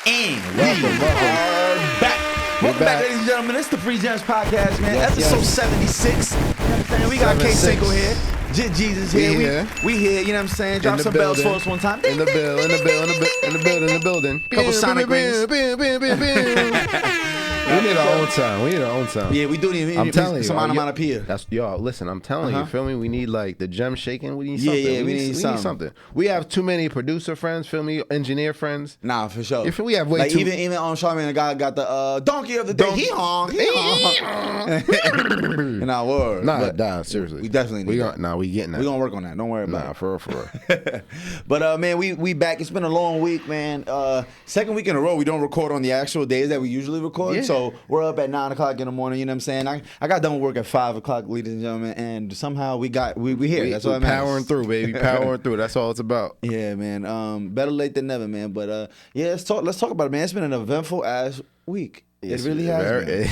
Welcome. Welcome back, ladies and gentlemen. It's the Free Gems Podcast, man. Yes, Episode yes. 76. You know what I'm saying? We got K-Single here. Jesus here. We here, you know what I'm saying? Drop some bells for us one time. In the building. Couple sonic rings. We need our own time. Yeah, we do need I'm telling you, some onomatopoeia. Listen, I'm telling you, feel me? We need like the gem shaking. We need something. Yeah, we need something. We have too many producer friends, feel me? Engineer friends. Nah, for sure. We have way like too. even on Charlamagne, the guy got the donkey of the day. He honk. In our word. Nah, seriously. We definitely need that. We getting that. We gonna work on that. Don't worry about it. For real. But man, we back. It's been a long week, man. Second week in a row, we don't record on the actual days that we usually record. Yeah. So we're up at 9 o'clock in the morning. You know what I'm saying? I got done with work at 5 o'clock, ladies and gentlemen, and somehow we here. That's all that matters. Powering through, baby. Powering through. That's all it's about. Yeah, man. Better late than never, man. But yeah, let's talk about it, man. It's been an eventful ass week. It really has been.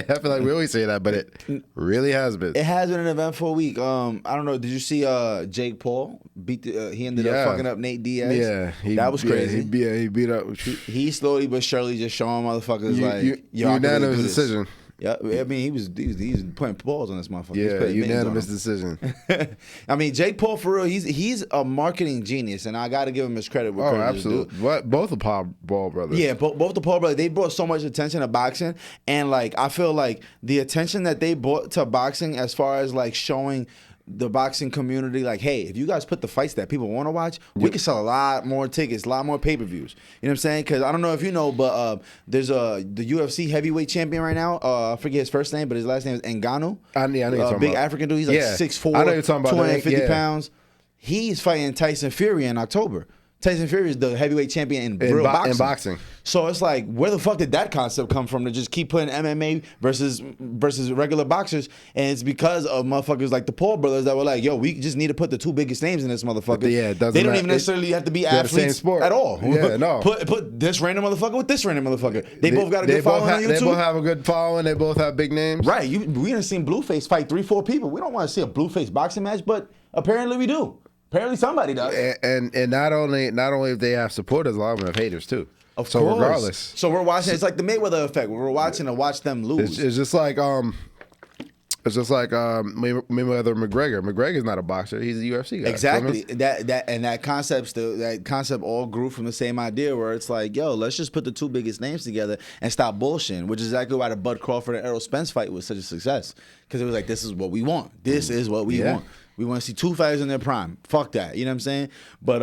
I feel like we always say that, but it really has been. It has been an eventful week. I don't know. Did you see Jake Paul beat? He ended up fucking up Nate Diaz. Yeah, that was crazy. He beat up. He slowly but surely just showing motherfuckers unanimous decision. Yeah, I mean he was putting balls on this motherfucker. Yeah, unanimous decision. I mean Jake Paul for real, he's a marketing genius, and I got to give him his credit. Absolutely. What both the Paul brothers? Yeah, both the Paul brothers. They brought so much attention to boxing, and like I feel like the attention that they brought to boxing, as far as like showing the boxing community, like, hey, if you guys put the fights that people want to watch, we can sell a lot more tickets, a lot more pay-per-views. You know what I'm saying? Because I don't know if you know, but there's the UFC heavyweight champion right now. I forget his first name, but his last name is Ngannou. I know you're talking big about. African dude. He's like 6'4", I know you're talking about 250 pounds. He's fighting Tyson Fury in October. Tyson Fury is the heavyweight champion in real boxing. So it's like, where the fuck did that concept come from to just keep putting MMA versus regular boxers? And it's because of motherfuckers like the Paul brothers that were like, yo, we just need to put the two biggest names in this motherfucker. Yeah, it doesn't they don't matter. even necessarily have to be They're the same athletes sport. at all. Yeah, no. Put this random motherfucker with this random motherfucker. They both got a good following on YouTube. They both have a good following. They both have big names. Right. We done seen Blueface fight 3-4 people. We don't want to see a Blueface boxing match, but apparently we do. Apparently somebody does. And not only if they have supporters, a lot of them have haters too. Of course. Regardless. So we're watching. It's like the Mayweather effect. We're watching to watch them lose. It's just like Mayweather McGregor. McGregor's not a boxer. He's a UFC guy. Exactly. That concept all grew from the same idea where it's like, yo, let's just put the two biggest names together and stop bullshitting, which is exactly why the Bud Crawford and Errol Spence fight was such a success. Because it was like, this is what we want. This is what we want. We want to see two fighters in their prime. Fuck that. You know what I'm saying? But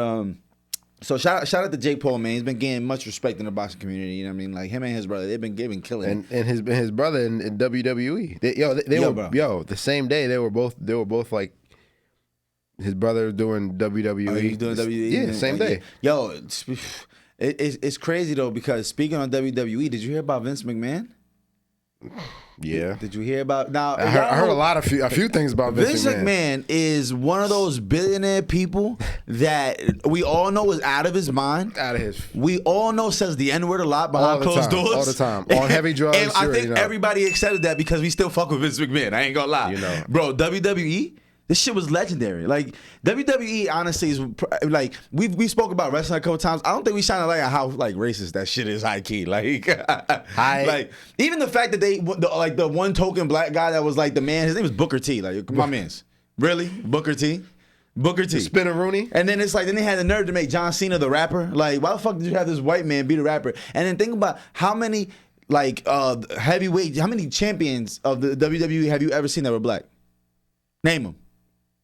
so shout out to Jake Paul, man. He's been getting much respect in the boxing community. You know what I mean? Like him and his brother, they've been killing. And his brother in WWE. They were the same day. They were both like his brother doing WWE. Oh, he's doing WWE. Yeah, same day. Yo, it's crazy though, because speaking on WWE, did you hear about Vince McMahon? Yeah. Did you hear about now? I heard a few things about Vince McMahon. McMahon is one of those billionaire people that we all know is out of his mind. We all know says the N-word a lot behind closed doors. All the time. On heavy drugs. And I think everybody accepted that because we still fuck with Vince McMahon. I ain't gonna lie. You know. Bro, WWE, this shit was legendary. Like WWE, honestly, is like we spoke about wrestling a couple times. I don't think we shine a light on how like racist that shit is, high key. Like, like even the fact that the one token black guy that was like the man, his name was Booker T. Like my man's really Booker T. Spinner Rooney. And then it's like, then they had the nerve to make John Cena the rapper. Like, why the fuck did you have this white man be the rapper? And then think about how many like heavyweight, how many champions of the WWE have you ever seen that were black? Name them.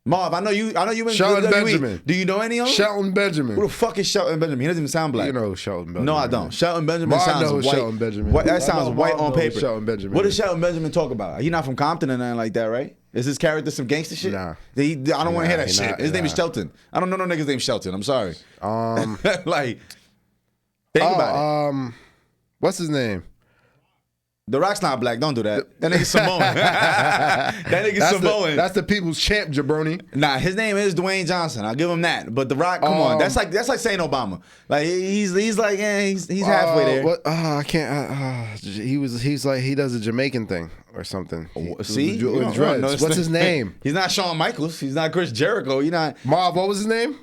Marv, I know you in Shelton WWE. Benjamin. Do you know any of them? Shelton Benjamin. Who the fuck is Shelton Benjamin? He doesn't even sound black. You know Shelton Benjamin. No, I don't. Shelton Benjamin sounds white. Shelton Benjamin. That sounds white on paper. Shelton Benjamin. What does Shelton Benjamin talk about? He not from Compton or nothing like that, right? Is his character some gangster shit? Nah. I don't want to hear that shit. His name is Shelton. I don't know no nigga's name Shelton. I'm sorry. Like, think about it. What's his name? The Rock's not black. Don't do that. That nigga Samoan. That nigga Samoan. That's the people's champ, jabroni. Nah, his name is Dwayne Johnson. I'll give him that. But The Rock, come on. That's like saying Obama. Like he's like, yeah, he's halfway there. I can't. He's like, he does a Jamaican thing or something. See? With dreads. What's his name? He's not Shawn Michaels. He's not Chris Jericho. You're not. Marv, what was his name?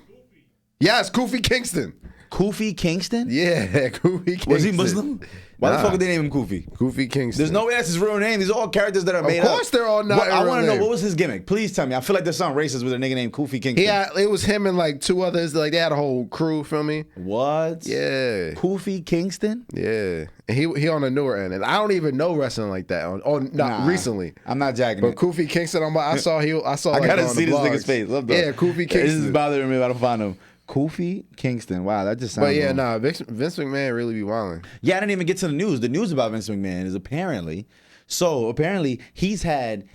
Yes, Kofi Kingston. Kofi Kingston? Yeah, Kofi Kingston. Was he Muslim? Why the fuck would they name him Kofi? Kofi Kingston. There's no way that's his real name. These are all characters that are made up. Of course they're all not I want to know, what was his gimmick? Please tell me. I feel like there's something racist with a nigga named Kofi Kingston. Yeah, it was him and like two others. Like they had a whole crew, feel me? What? Yeah. Kofi Kingston? Yeah. And he on the newer end. And I don't even know wrestling like that. Recently. I'm not jacking but it. Kofi Kingston, I saw I like, gotta on see the this blogs. nigga's face. Yeah, Kofi Kingston. This is bothering me if I don't find him. Kofi Kingston. Wow, that just sounds But yeah, wrong. Vince McMahon really be wilding. Yeah, I didn't even get to the news. The news about Vince McMahon is apparently he's had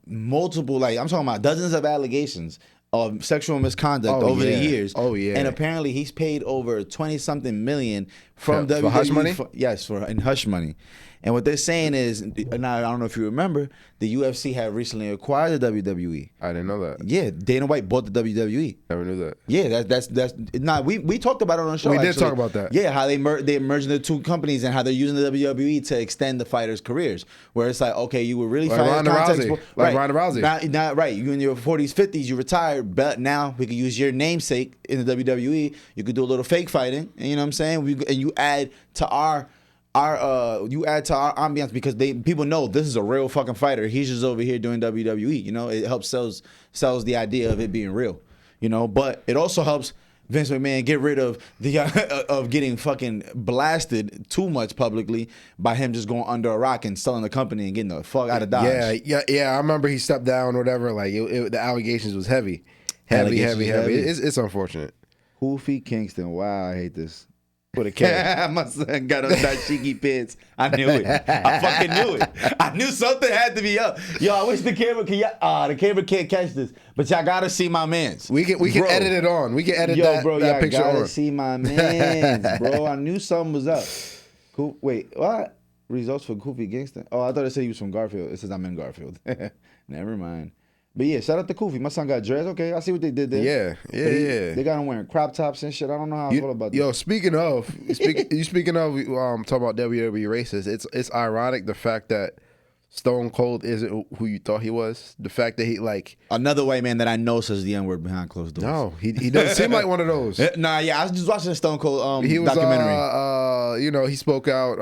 multiple, like I'm talking about dozens of allegations of sexual misconduct over the years. Oh yeah. And apparently he's paid over 20-something million from WWE. For hush money? Yes, in hush money. And what they're saying is, now I don't know if you remember, the UFC had recently acquired the WWE. I didn't know that. Yeah, Dana White bought the WWE. Never knew that. Yeah, that's we talked about it on the show. We did actually. talk about that. Yeah, how they merging the two companies and how they're using the WWE to extend the fighters' careers. Where it's like, okay, you were really Like fighting Ronda context, Rousey. right? Like Ronda Rousey. Not right. You in your 40s, 50s, you retired, but now we could use your namesake in the WWE. You could do a little fake fighting, and you know what I'm saying? And you add to our ambiance because people know this is a real fucking fighter. He's just over here doing WWE. You know, it helps sells the idea of it being real. You know, but it also helps Vince McMahon get rid of the of getting fucking blasted too much publicly by him just going under a rock and selling the company and getting the fuck out of Dodge. Yeah. I remember he stepped down or whatever. Like the allegations was heavy. It's unfortunate. Kofi Kingston. Wow, I hate this. With a K. My son got on dashiki pants. I knew it. I fucking knew it. I knew something had to be up. Yo, I wish the camera the camera can't catch this, but y'all gotta see my mans. We can edit it on. We can edit that picture y'all on. gotta see my mans, bro. I knew something was up. Cool. Wait, what? Results for Kofi Kingston? Oh, I thought it said he was from Garfield. It says I'm in Garfield. Never mind. But yeah, shout out to Kofi. My son got dressed. Okay, I see what they did there. Yeah. They got him wearing crop tops and shit. I don't know how I feel about that. Yo, speaking of talking about WWE races, it's ironic the fact that Stone Cold isn't who you thought he was. The fact that he like another white man that I know says the N-word behind closed doors. No, he doesn't seem like one of those. Nah, yeah, I was just watching the Stone Cold he was, documentary. He spoke out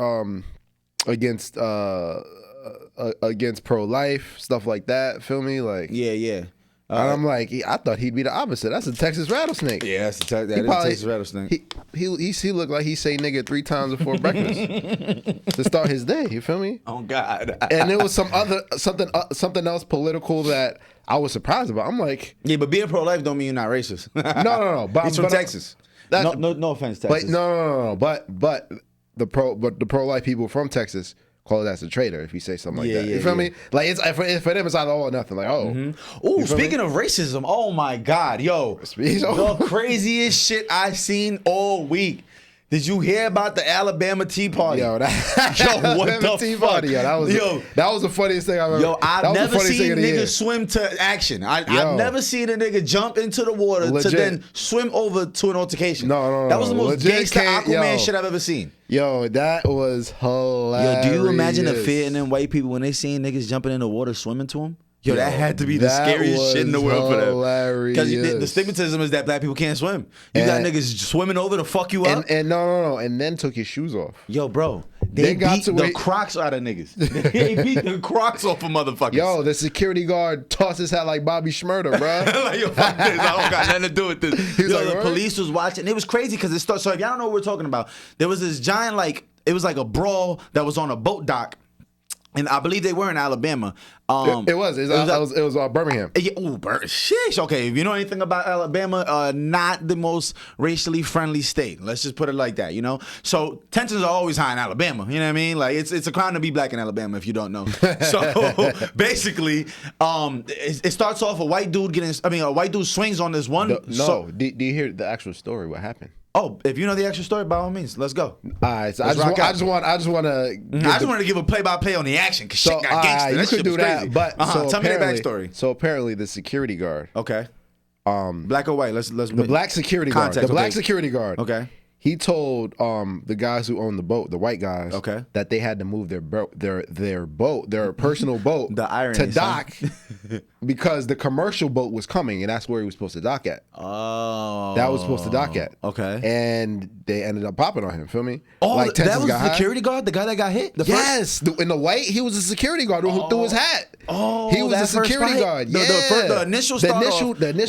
against pro-life, stuff like that. Feel me? Like yeah. And I'm like, I thought he'd be the opposite. That's a Texas rattlesnake. Yeah, that's a Texas rattlesnake. He looked like he say nigga 3 times before breakfast to start his day. You feel me? Oh God. And there was something else political that I was surprised about. I'm like, yeah, but being pro-life don't mean you're not racist. No. But he's from Texas. No offense, Texas. But no. But the pro-life people from Texas call it as a traitor if you say something like that. You feel me? Like it's for them, it's either all or nothing. Like Ooh, speaking of racism, oh my God, yo, the craziest shit I seen all week. Did you hear about the Alabama Tea Party? Yo, what the tea fuck? Party, that was the funniest thing I've ever. Yo, I've never seen niggas swim to action. I've never seen a nigga jump into the water to then swim over to an altercation. No. That was the most gangsta Aquaman shit I've ever seen. Yo, that was hilarious. Yo, do you imagine the fear in them white people when they seen niggas jumping in the water swimming to them? Yo, that had to be the scariest shit in the world for them. Because the stigmatism is that black people can't swim. You got niggas swimming over to fuck you up. And no. And then took your shoes off. Yo, bro. They beat the Crocs out of niggas. They beat the Crocs off of motherfuckers. Yo, the security guard tossed his hat like Bobby Shmurda, bro. Like, yo, fuck this. I don't got nothing to do with this. The police was watching. It was crazy because it started. So if y'all don't know what we're talking about, there was this giant, it was like a brawl that was on a boat dock. And I believe they were in Alabama. It was Birmingham. Yeah, sheesh. Okay, if you know anything about Alabama, not the most racially friendly state. Let's just put it like that, you know? So tensions are always high in Alabama, you know what I mean? Like, it's a crime to be black in Alabama if you don't know. So basically, it starts off a white dude swings on this one. Do you hear the actual story? What happened? Oh, if you know the actual story, by all means, let's go. All right, so I just want to give a play-by-play on the action because shit got gangster. You could do that, but tell me the backstory. So apparently, the security guard. Okay. Black or white? Let's the black security guard. The black security guard. Okay. He told the guys who owned the boat, the white guys, Okay. that they had to move their boat, their personal boat, The irony, to dock because the commercial boat was coming, and that's where he was supposed to dock at. Oh, That was supposed to dock at. Okay. And they ended up popping on him. Feel me? Oh, like, that tensions was got the high. security guard, the guy that got hit. Yes, in the white, he was a security guard who threw his hat. Oh, he was that a security first guard. fight? The initial start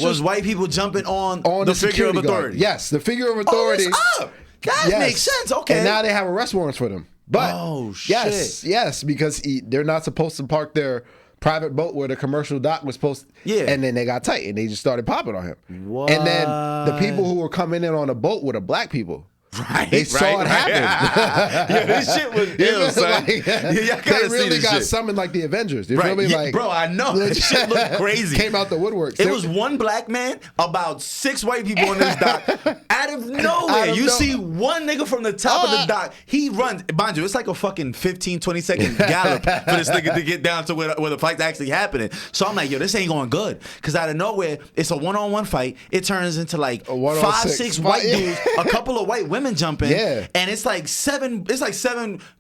was white people jumping on the figure of security guard. authority. Yes, the figure of authority. Oh, it's up. That makes sense. Okay. And now they have arrest warrants for them. But yes, because they're not supposed to park their private boat where the commercial dock was supposed to. Yeah. And then they got tight and they just started popping on him. What? And then the people who were coming in on the boat were the black people. Right, They saw it happen. Yeah, this shit was ill, son. Like, they really got shit. summoned like the Avengers. You Right, feel me? yeah, Like, bro, I know. That shit looked crazy. Came out the woodworks. It was one black man, about 6 white people on this dock. Out of nowhere, you see one nigga from the top of the dock. He runs. Mind you, it's like a fucking 15, 20-second gallop for this nigga to get down to where the fight's actually happening. So I'm like, yo, this ain't going good. Because out of nowhere, it's a one-on-one fight. It turns into like 5, 6 white dudes, a couple of white women jump in. Yeah. And it's like seven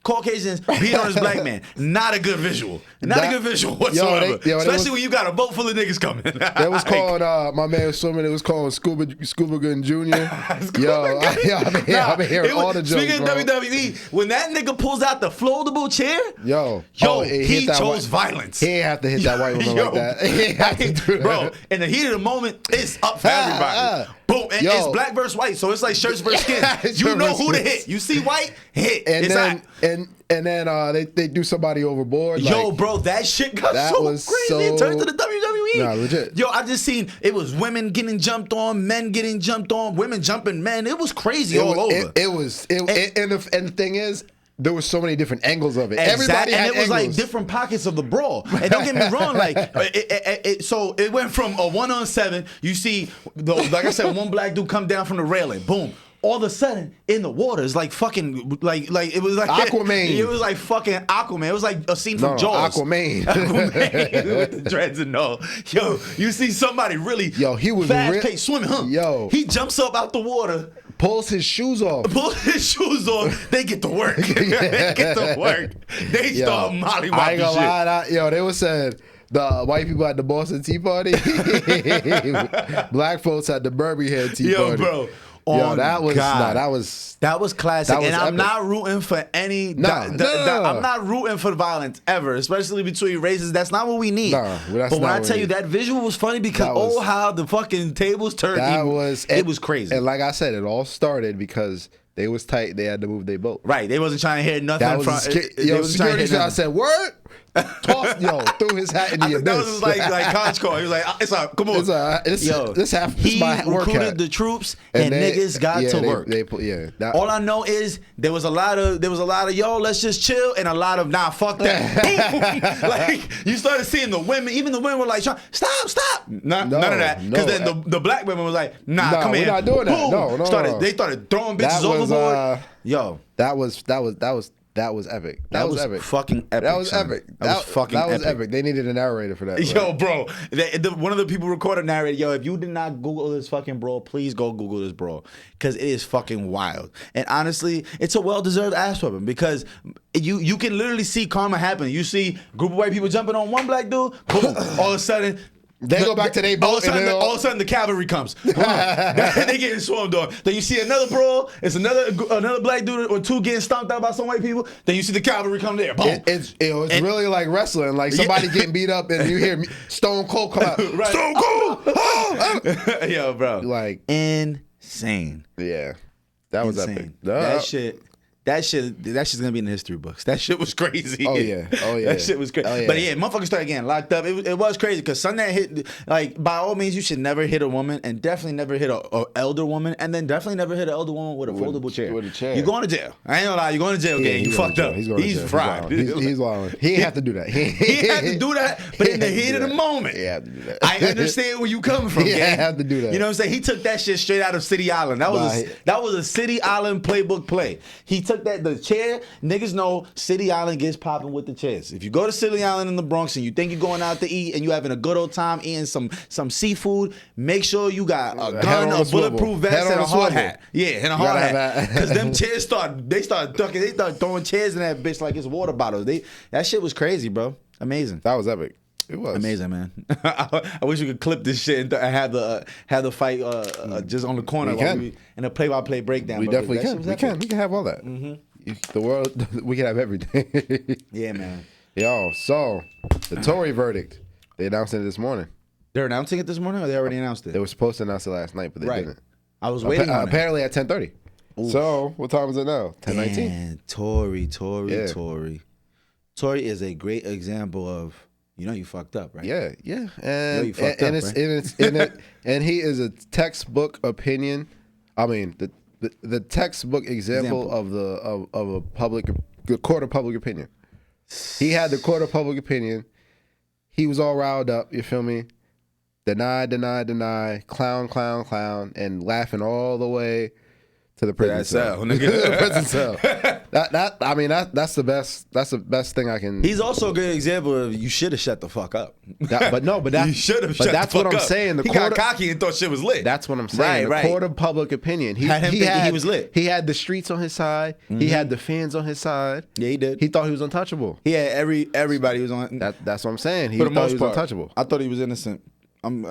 Caucasians beating on this black man. Not a good visual. Not a good visual whatsoever. Especially when you got a boat full of niggas coming. That was called, my man was swimming, it was called Scuba Gun Jr. I've been hearing all the jokes, speaking of WWE, when that nigga pulls out the foldable chair, he chose violence. He ain't have to hit that white woman like that. He ain't have to do that. Bro, in the heat of the moment, it's up for everybody. Boom, and it's black versus white, so it's like shirts versus skin. You know who to hit. You see white, hit. And then they do somebody overboard. Yo, like, bro, that shit got so crazy in terms of the WWE. Nah, legit. Yo, I just seen it was women getting jumped on, men getting jumped on, women jumping men. It was crazy all over. And the thing is, there was so many different angles of it. Everybody had and it was angles. like different pockets of the brawl. And don't get me wrong, like so it went from a 1-on-7. You see, like I said, one black dude come down from the railing, boom. All of a sudden, in the water, it's like fucking, like it was like Aquaman. It was like fucking Aquaman. It was like a scene from Jaws. Aquaman. With the dreads and all. Yo, you see somebody really he was fast-paced swimming, huh? Yo. He jumps up out the water. Pulls his shoes off. They get to work. They start mollywopping shit. I ain't gonna lie, they was saying the white people at the Boston Tea Party, black folks at the Birmingham Tea Party. Yo, bro. That was classic. And I'm not rooting for any. I'm not rooting for violence ever, especially between races. That's not what we need. But when I tell you that visual was funny because how the fucking tables turned. It was crazy. And like I said, it all started because they was tight. They had to move their boat. Right. They wasn't trying to hear nothing from. Security guy said, "Word." Threw his hat in the abyss. That was like college call. He was like, "It's all, come on." This my work recruited hat. The troops and niggas got to work. All I know is there was a lot of yo, let's just chill, and a lot of nah, fuck that. Like you started seeing the women, even the women were like, stop. None of that. Because then the black women was like, nah, come here. We're not doing that. Boom. No. They started throwing bitches overboard. That was epic. That was epic. Fucking epic. That was epic. That was epic. They needed a narrator for that. Yo, bro. One of the people recorded narrated, yo, if you did not Google this fucking brawl, please go Google this brawl. Because it is fucking wild. And honestly, it's a well-deserved ass whipping because you can literally see karma happen. You see a group of white people jumping on one black dude, boom, all of a sudden, they go back to their boat. All of a sudden, the cavalry comes. They getting swarmed on. Then you see another brawl. It's another black dude or two getting stomped out by some white people. Then you see the cavalry come there. Boom. It's really like wrestling. Like somebody getting beat up and you hear Stone Cold come out. Right. Stone Cold. Yo, bro. Like insane. Yeah, that was epic. That shit's gonna be in the history books. That shit was crazy. Oh yeah. That shit was crazy. But yeah, motherfuckers started getting locked up. It was crazy because Sunday hit. Like by all means, you should never hit a woman, and definitely never hit a elder woman, and then definitely never hit an elder woman with a foldable chair. With a chair. You're going to jail. I ain't gonna lie. You're going to jail. Gang. You fucked up. He's fried. He's wild. He ain't have to do that. He had to do that, but in the heat of the moment, he had to do that. I understand where you coming from. He had to do that. You know what I'm saying? He took that shit straight out of City Island. That was a City Island playbook play. He took the chair. Niggas know City Island gets popping with the chairs. If you go to City Island in the Bronx and you think you're going out to eat and you having a good old time eating some seafood, make sure you got a gun, a bulletproof vest, and a hard hat. Yeah, and a hard hat. Because them chairs start ducking. They start throwing chairs in that bitch like it's water bottles. That shit was crazy, bro. Amazing. That was epic. It was amazing, man. I wish we could clip this shit and have the fight just on the corner in a play-by-play breakdown. We definitely can. We can have all that. Mm-hmm. The world, we can have everything. Yeah, man. Yo, so the Tory verdict, they announced it this morning. They're announcing it this morning, or they already announced it? They were supposed to announce it last night, but they didn't. I was waiting on apparently at 10:30. So what time is it now? 10:19. Tory. Tory is a great example of. You know you fucked up, right? Yeah, and and he is a textbook opinion. I mean, the textbook example of a court of public opinion. He had the court of public opinion. He was all riled up. You feel me? Deny, clown, and laughing all the way to the prison cell. Prison cell. That's the best. That's the best thing I can. He's also a good example of you should have shut the fuck up. You should have. But that's what I'm saying. He got cocky and thought shit was lit. That's what I'm saying. The court of public opinion. He was lit. He had the streets on his side. Mm-hmm. He had the fans on his side. Yeah, he did. He thought he was untouchable. He had everybody was on. That's what I'm saying. He thought he was untouchable. I thought he was innocent. And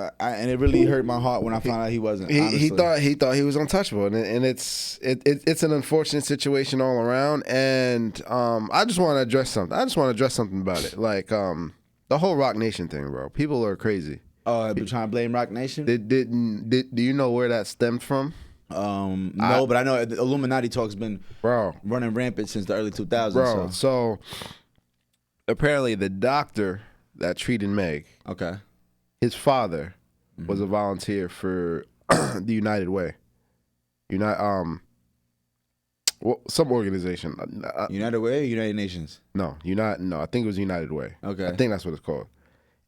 it really hurt my heart when I found out he wasn't. He thought he was untouchable, and it's an unfortunate situation all around. And I just want to address something about it, like the whole Rock Nation thing, bro. People are crazy. Trying to blame Rock Nation. Do you know where that stemmed from? No, but I know the Illuminati talk's been running rampant since the early 2000s. Bro, so apparently the doctor that treated Meg. Okay. His father was a volunteer for the United Way. Some organization. United Way or United Nations? No, I think it was United Way. Okay. I think that's what it's called.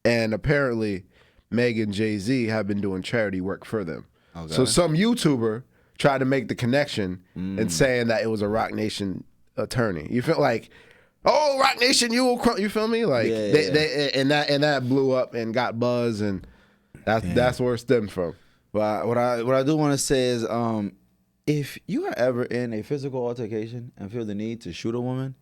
And apparently, Meg and Jay-Z have been doing charity work for them. Okay. So some YouTuber tried to make the connection and saying that it was a Rock Nation attorney. You feel like, oh, Rock Nation, you feel me? Like and that blew up and got buzz, and that's where it stemmed from. Well, what I do want to say is, if you are ever in a physical altercation and feel the need to shoot a woman,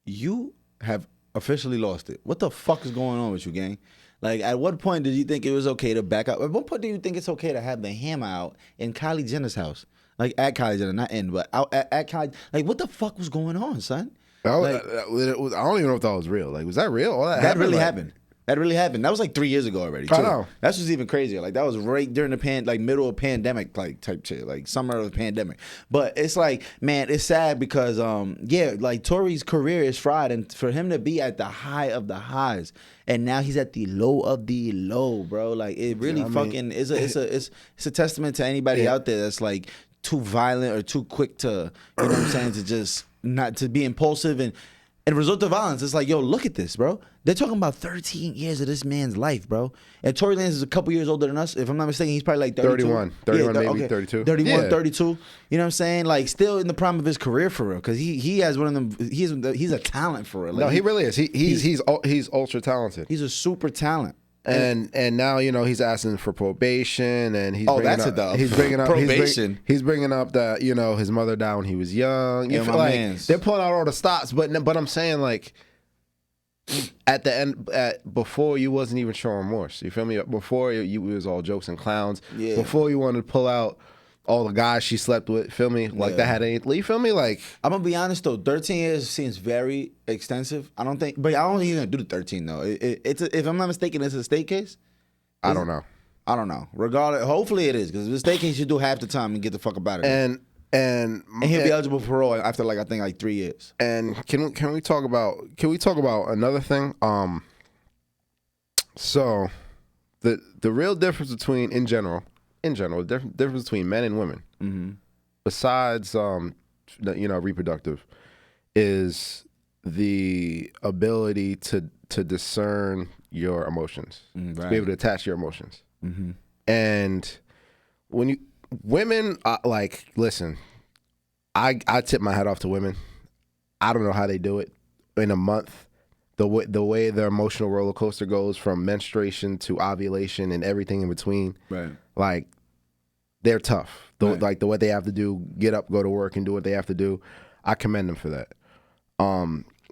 you have officially lost it. What the fuck is going on with you, gang? Like, at what point did you think it was okay to back up? At what point do you think it's okay to have the hammer out in Kylie Jenner's house? Like, at Kylie Jenner, not in, but out at Kylie. Like, what the fuck was going on, son? I don't even know if that was real. Like, was that real? That really happened. That really happened. That was like 3 years ago already, too. I know. That's what's even crazier. Like, that was right during the middle of pandemic, like, type shit. Like, summer of the pandemic. But it's like, man, it's sad because, like, Tory's career is fried. And for him to be at the high of the highs, and now he's at the low of the low, bro. Like, it really it's a testament to anybody out there that's, like, too violent or too quick to, you know what I'm saying, to just not to be impulsive and resort to violence. It's like, yo, look at this, bro. They're talking about 13 years of this man's life, bro. And Tory Lanez is a couple years older than us. If I'm not mistaken, he's probably like 32. 31 maybe, 32. 31, 32. You know what I'm saying? Like, still in the prime of his career for real. Because he has one of them. He's a talent for real. Like, no, he really is. He's ultra talented. He's a super talent. And now, you know, he's asking for probation, and he's bringing up probation. He's bringing up that, you know, his mother died when he was young. You feel like they're pulling out all the stops, but I'm saying, like, at the end, before you wasn't even showing remorse. You feel me? Before it was all jokes and clowns. Yeah. Before you wanted to pull out all the guys she slept with, feel me? Like, that had anything, you feel me? Like, I'm gonna be honest though, 13 years seems very extensive. I don't think he's gonna do the 13 though. If I'm not mistaken, it's a state case. I don't know. Regardless, hopefully it is, because if it's a state case, you do half the time and get the fuck up out of it. And he'll be eligible for parole after I think 3 years. And can we talk about another thing? So the real difference between in general, the difference between men and women, besides reproductive, is the ability to discern your emotions, to be able to attach your emotions. And when women, listen, I tip my hat off to women. I don't know how they do it in a month. The way their emotional roller coaster goes from menstruation to ovulation and everything in between. Right. Like, they're tough. Right. Like the what they have to do, get up, go to work, and do what they have to do. I commend them for that.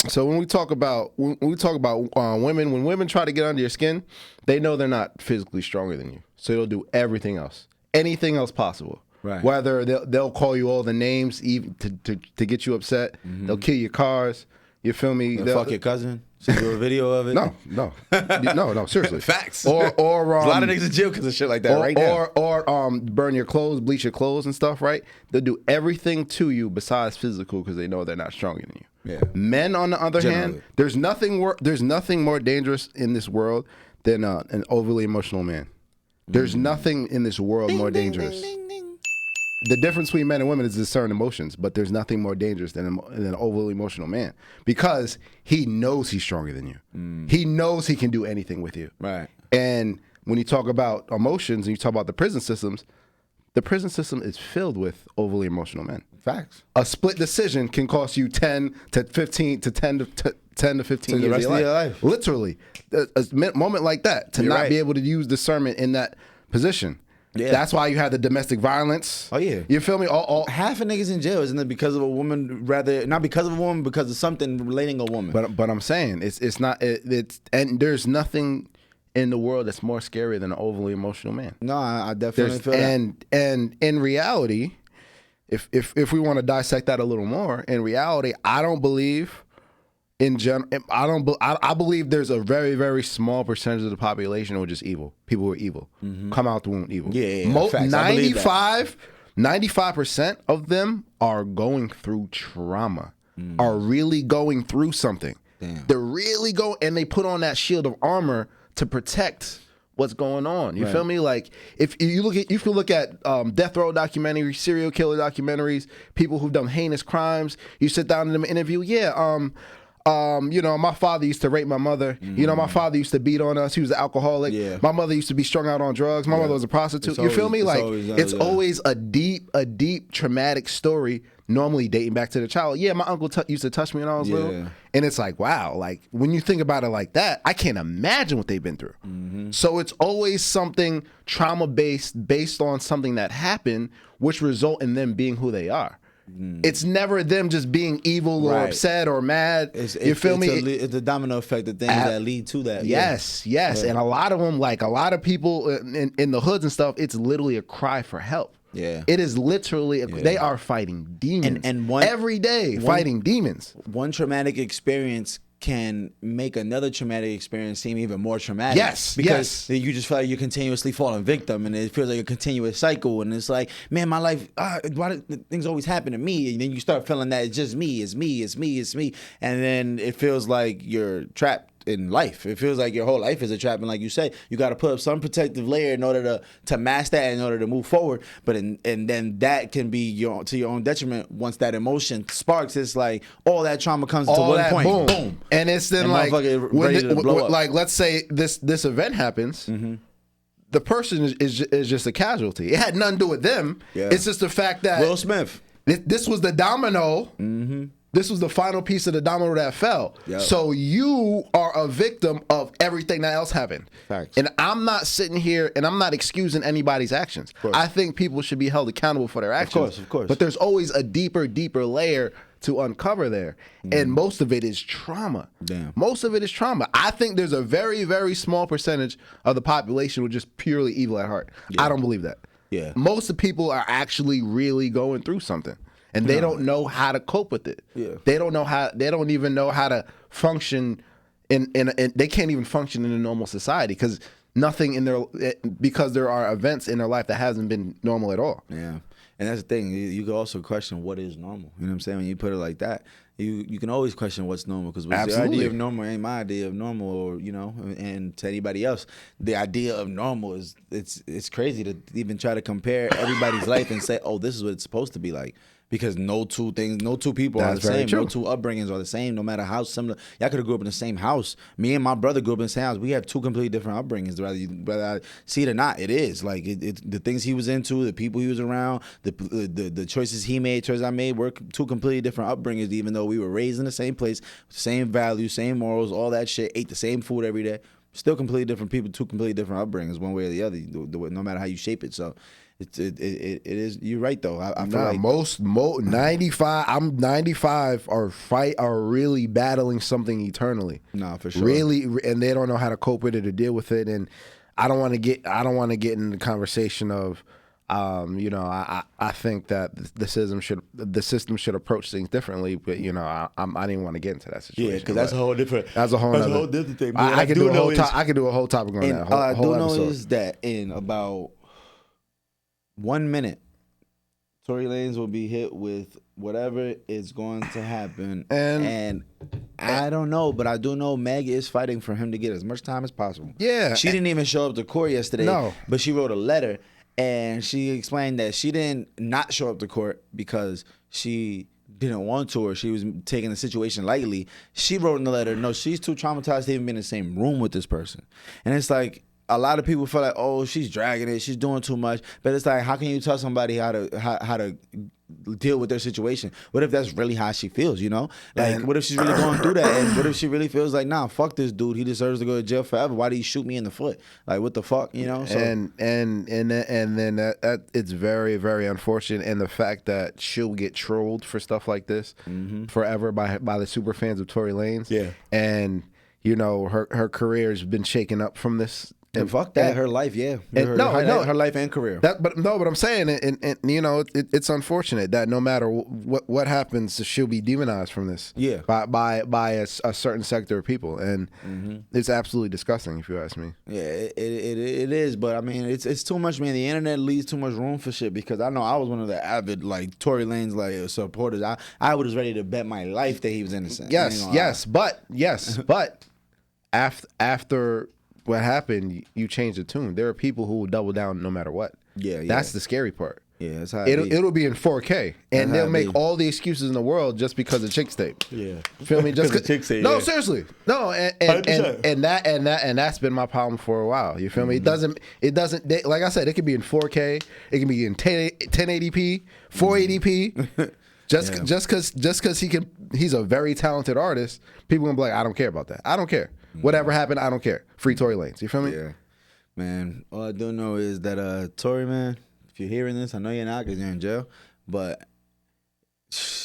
So when we talk about women, when women try to get under your skin, they know they're not physically stronger than you, so they'll do everything else, anything else possible. Right. Whether they'll call you all the names even to get you upset. Mm-hmm. They'll kill your cars. You feel me? They'll fuck your cousin. Send you a video of it. No, seriously. Facts. Or a lot of niggas in jail because of shit like that right now. Or burn your clothes, bleach your clothes and stuff, right? They'll do everything to you besides physical because they know they're not stronger than you. Yeah. Men, on the other hand, there's nothing more dangerous in this world than an overly emotional man. There's nothing in this world more dangerous. The difference between men and women is certain emotions, but there's nothing more dangerous than an overly emotional man because he knows he's stronger than you. He knows he can do anything with you. Right. And when you talk about emotions and you talk about the prison system is filled with overly emotional men. Facts. A split decision can cost you 10 to 15 to 10 to 15 years the rest of your life. Literally. A moment like that to not be able to use discernment in that position. Yeah. That's why you have the domestic violence. Oh yeah, you feel me? All half of niggas in jail isn't it because of a woman? Rather, not because of a woman, because of something relating a woman. But I'm saying it's not and there's nothing in the world that's more scary than an overly emotional man. No, I definitely feel that. And in reality, if we want to dissect that a little more, in reality, I don't believe. In general, I believe there's a very, very small percentage of the population who are just evil. People who are evil. Come out the womb evil. Yeah. 95% of them are going through trauma, are really going through something. Damn. They're really and they put on that shield of armor to protect what's going on. You feel me? Like if you look at death row documentaries, serial killer documentaries, people who've done heinous crimes, you sit down in them interview, my father used to rape my mother. My father used to beat on us. He was an alcoholic. Yeah. My mother used to be strung out on drugs. My mother was a prostitute. You feel me? It's always a deep traumatic story, normally dating back to the child. Yeah, my uncle used to touch me when I was little. And it's like, wow, like when you think about it like that, I can't imagine what they've been through. So it's always something trauma-based, based on something that happened, which result in them being who they are. It's never them just being evil or upset or mad. You feel me? It's a domino effect of things that lead to that. Yes. And a lot of them, like a lot of people in the hoods and stuff, it's literally a cry for help. Yeah. It is literally, they are fighting demons. And every day fighting demons. One traumatic experience can make another traumatic experience seem even more traumatic. Yes, because you just feel like you're continuously falling victim, and it feels like a continuous cycle. And it's like, man, my life, why do things always happen to me? And then you start feeling that it's just me, it's me, and then it feels like you're trapped in life. It feels like your whole life is a trap, and like you say, you got to put up some protective layer in order to mask that, in order to move forward. But and then that can be to your own detriment. Once that emotion sparks, it's like all that trauma comes to one point, boom, and it's then and like let's say this event happens. The person is just a casualty. It had nothing to do with them. Yeah. It's just the fact that Will Smith. This was the domino. This was the final piece of the domino that fell. Yep. So you are a victim of everything that else happened. Facts. And I'm not sitting here and I'm not excusing anybody's actions. I think people should be held accountable for their actions. Of course. But there's always a deeper layer to uncover there. And most of it is trauma. Damn. Most of it is trauma. I think there's a very, very small percentage of the population with just purely evil at heart. I don't believe that. Yeah. Most of the people are actually really going through something. And they don't know how to cope with it. Yeah. They don't even know how to function they can't even function in a normal society because there are events in their life that hasn't been normal at all. Yeah. And that's the thing. You can also question what is normal. You know what I'm saying? When you put it like that, you can always question what's normal, because your idea of normal ain't my idea of normal, or and to anybody else, the idea of normal is it's crazy to even try to compare everybody's life and say, oh, this is what it's supposed to be like. because no two people are the That's very same. true. No two upbringings are the same, no matter how similar. Y'all could have grew up in the same house. Me and my brother grew up in the same house. We have two completely different upbringings. Whether I see it or not, it is like the things he was into, the people he was around, the choices he made, choices I made were two completely different upbringings. Even though we were raised in the same place, same values, same morals, all that shit, ate the same food every day. Still completely different people, two completely different upbringings, one way or the other. No matter how you shape it, so. It is. You're right though. I feel like most 95. I'm 95 are really battling something eternally. No, for sure. Really, and they don't know how to cope with it or deal with it. And I don't want to get in the conversation of, I think that the system should approach things differently. But I didn't want to get into that situation. Yeah, because that's a whole different. That's a whole different thing. I could do a whole I could do a whole topic on that. I do know episode. is that in about 1 minute, Tory Lanez will be hit with whatever is going to happen. And I don't know, but I do know Meg is fighting for him to get as much time as possible. Yeah. She didn't even show up to court yesterday. No. But she wrote a letter, and she explained that she didn't not show up to court because she didn't want to, or she was taking the situation lightly. She wrote in the letter, no, she's too traumatized to even be in the same room with this person. And it's like, a lot of people feel like, oh, she's dragging it, she's doing too much. But it's like, how can you tell somebody how to deal with their situation? What if that's really how she feels, Like, what if she's really going through that? And what if she really feels like, nah, fuck this dude, he deserves to go to jail forever. Why did he shoot me in the foot? Like, what the fuck, So, and then that it's very, very unfortunate. And the fact that she'll get trolled for stuff like this forever by the super fans of Tory Lanez. Yeah. And her career's been shaken up from this. And fuck that, her life, yeah. Her life and career. But I'm saying, and it's unfortunate that no matter what happens, she'll be demonized from this. Yeah. By a certain sector of people, and it's absolutely disgusting if you ask me. Yeah, it is, but I mean, it's too much, man. The internet leaves too much room for shit, because I know I was one of the avid Tory Lanez supporters. I was ready to bet my life that he was innocent. Yes, but after what happened, you changed the tune. There are people who will double down no matter what. Yeah. That's the scary part. Yeah, that's how it'll be in 4K, and they'll make all the excuses in the world just because of Chicks Tape. Yeah, feel me? Just because Chicks Tape. No, yeah. Seriously, no, and that's been my problem for a while. You feel me? It doesn't. Like I said, it could be in 4K. It can be in 1080p, 480p. Just because he's a very talented artist, people gonna be like, I don't care about that. I don't care. Whatever happened, I don't care. Free Tory Lanez. You feel me? Yeah, man. All I do know is that Tory, man, if you're hearing this, I know you're not because you're in jail, but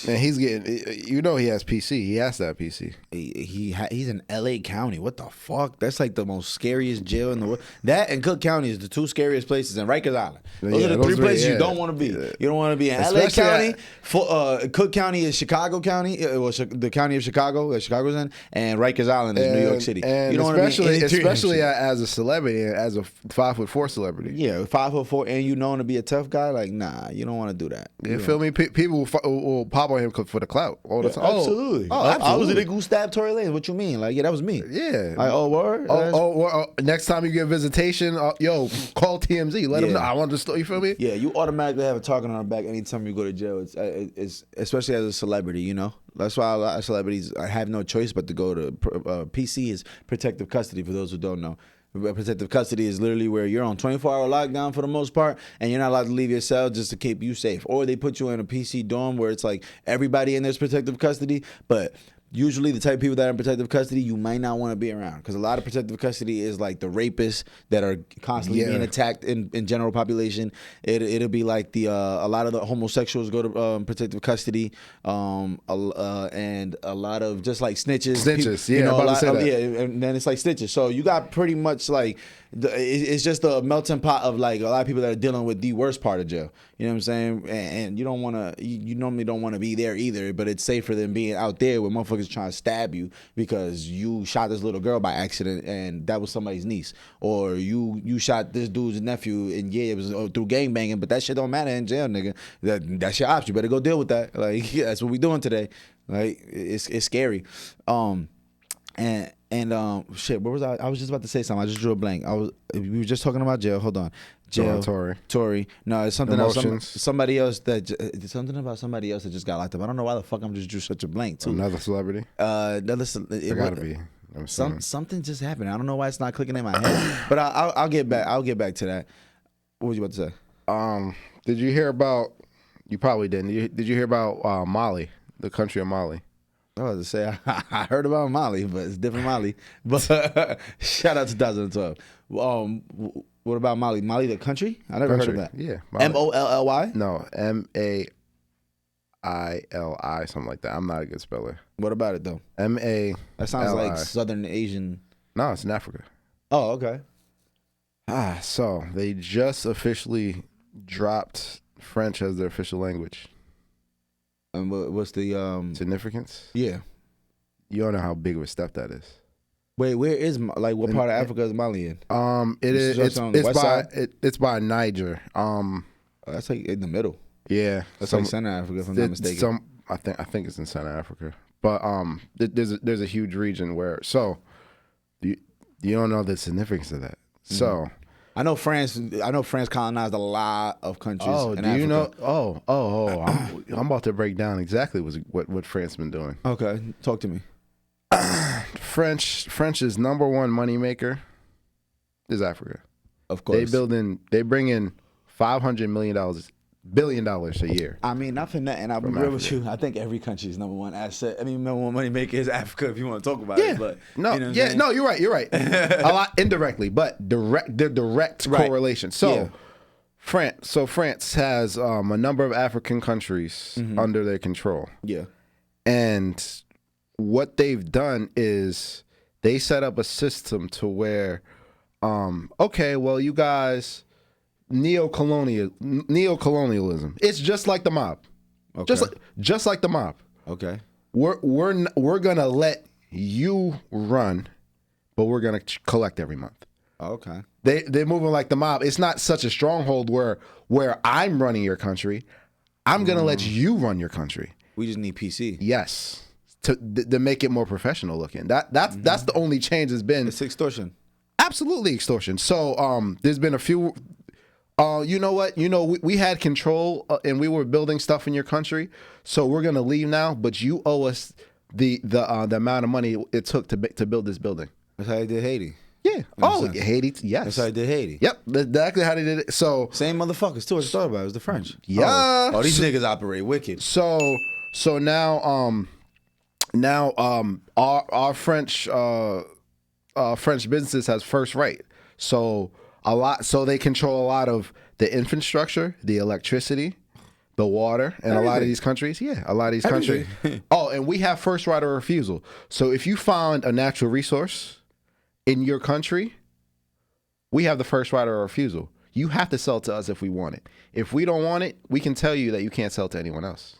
and he's getting, he has PC. He has that PC. He's in LA County. What the fuck? That's like the most scariest jail in the world. That and Cook County is the two scariest places, and Rikers Island. Those are the three places you don't want to be. Yeah. You don't want to be in especially LA County. Cook County is Chicago County. The county of Chicago that Chicago's in, and Rikers Island is New York City. And you don't especially as a celebrity, as a 5'4" celebrity. Yeah, 5'4", and you known to be a tough guy. Like, nah, you don't want to do that. You feel me? People will pop on him for the clout all the time. Absolutely. Absolutely. I was the nigga who stabbed Tory Lanez. What you mean? Like, yeah, that was me. Yeah. Like, word? Next time you get a visitation, call TMZ. Let them know. I want the story. You feel me? Yeah, you automatically have a target on our back anytime you go to jail. It's especially as a celebrity, That's why a lot of celebrities have no choice but to go to PC is protective custody, for those who don't know. Protective custody is literally where you're on 24-hour lockdown for the most part, and you're not allowed to leave your cell just to keep you safe. Or they put you in a PC dorm where it's like everybody in there's protective custody, but usually the type of people that are in protective custody you might not want to be around, because a lot of protective custody is like the rapists that are constantly being attacked in general population. It'll be like a lot of the homosexuals go to protective custody, and a lot of just like snitches. And then it's like snitches. So you got pretty much like it's just a melting pot of like a lot of people that are dealing with the worst part of jail. You know what I'm saying? And you don't want to. You normally don't want to be there either. But it's safer than being out there where motherfuckers trying to stab you because you shot this little girl by accident and that was somebody's niece, or you shot this dude's nephew and it was through gangbanging. But that shit don't matter in jail, nigga. That's your option. You better go deal with that. Like that's what we doing today. Like it's scary. Shit, where was I? I was just about to say something. I just drew a blank. We were just talking about jail. Hold on. Jail. Tory. No, it's something else. Somebody else it's something about somebody else that just got locked up. I don't know why the fuck I'm just drew such a blank too. Another celebrity. It gotta be. Something just happened. I don't know why it's not clicking in my head. But I'll get back. I'll get back to that. What was you about to say? Did you hear about? You probably didn't. Did you hear about Mali, the country of Mali? I was to say I heard about Mali, but it's different Mali. But shout out to 2012. What about Mali? Mali, the country? I never heard of that. Yeah, Molly? No, Maili, something like that. I'm not a good speller. What about it though? Maili. That sounds like Southern Asian. No, it's in Africa. Oh, okay. So they just officially dropped French as their official language. And what's the significance? Yeah, you don't know how big of a step that is. Wait, where is what part of Africa is Mali in? It's by Niger. That's like in the middle. Yeah, that's like Center Africa, if I'm not mistaken. I think it's in Center Africa, but there's a huge region where you don't know the significance of that. Mm-hmm. So. I know France colonized a lot of countries. Oh, in do Africa. You know? I'm about to break down exactly what France been doing. Okay, talk to me. French's number one moneymaker is Africa. Of course, they bring in $500 billion a year. I mean, not for nothing. I'll be real with you. I think every country's number one asset. I mean, number one money maker is Africa. If you want to talk about it, but no, you know no, you're right. A lot indirectly, but direct correlation. So, France has a number of African countries under their control. Yeah, and what they've done is they set up a system to where, you guys. Neocolonialism. It's just like the mob. Okay. Just like the mob. Okay. We're gonna let you run, but we're gonna collect every month. Okay. They're moving like the mob. It's not such a stronghold where I'm running your country. I'm gonna let you run your country. We just need PC. Yes. To make it more professional looking. That's the only change has been. It's extortion. Absolutely extortion. So there's been a few. You know what? We had control and we were building stuff in your country. So we're gonna leave now, but you owe us the amount of money it took to build this building. That's how they did Haiti. Yeah. Haiti. Yes. That's how they did Haiti. Yep. That's exactly how they did it. So same motherfuckers too. What you talking about? It was the French. Yeah. Oh, these niggas operate wicked. So now our French businesses has first right. So they control a lot of the infrastructure, the electricity, the water, and a lot of these countries. Yeah, a lot of these countries. And we have first right of refusal. So if you find a natural resource in your country, we have the first right of refusal. You have to sell it to us if we want it. If we don't want it, we can tell you that you can't sell it to anyone else.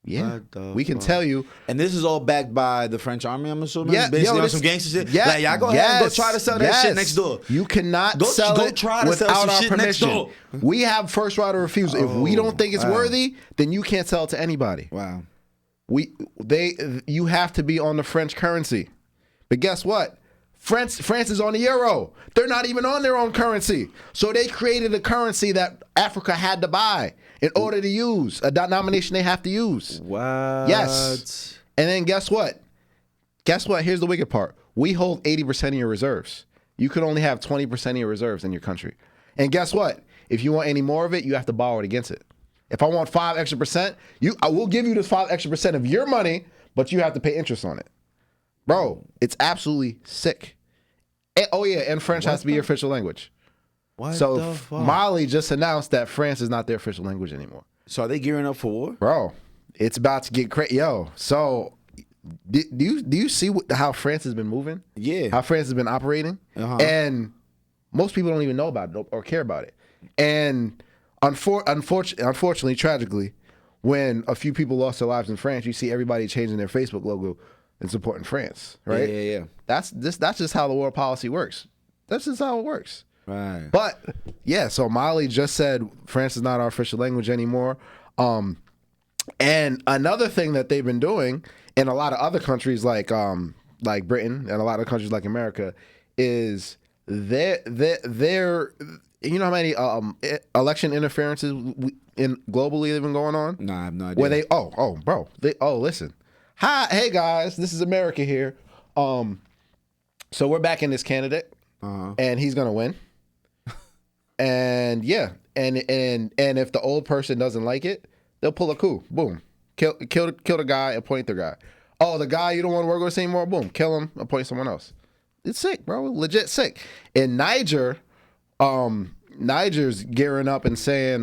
Yeah, we can tell you. And this is all backed by the French army, I'm assuming? Yeah, basically on some gangster shit? Yeah, like, y'all go ahead and go try to sell that shit next door. You cannot sell it without our permission. We have first right of refusal. If we don't think it's worthy, then you can't sell it to anybody. Wow. You have to be on the French currency. But guess what? France is on the euro. They're not even on their own currency. So they created a currency that Africa had to buy in order to use, a denomination they have to use. What? Yes. And then guess what? Here's the wicked part. We hold 80% of your reserves. You could only have 20% of your reserves in your country. And guess what? If you want any more of it, you have to borrow it against it. If I want 5 extra percent, I will give you this 5 extra percent of your money, but you have to pay interest on it. Bro, it's absolutely sick. And French has to be your official language. What so the fuck? Mali just announced that France is not their official language anymore. So are they gearing up for war? Bro, it's about to get crazy. Yo, so do you see how France has been moving? Yeah. How France has been operating? And most people don't even know about it or care about it. And unfortunately, tragically, when a few people lost their lives in France, you see everybody changing their Facebook logo and supporting France, right? Yeah. That's just how the world policy works. That's just how it works. Right. But yeah, so Mali just said France is not our official language anymore. And another thing that they've been doing in a lot of other countries like like Britain and a lot of countries like America, is they're you know how many election interferences globally have been going on? Nah, I have no idea. Where listen. Hey guys, this is America here. So we're backing this candidate, and he's gonna win. And yeah, and if the old person doesn't like it, they'll pull a coup. Boom, kill the guy, appoint the guy. Oh, the guy you don't want to work with anymore. Boom, kill him, appoint someone else. It's sick, bro. Legit sick. In Niger, Niger's gearing up and saying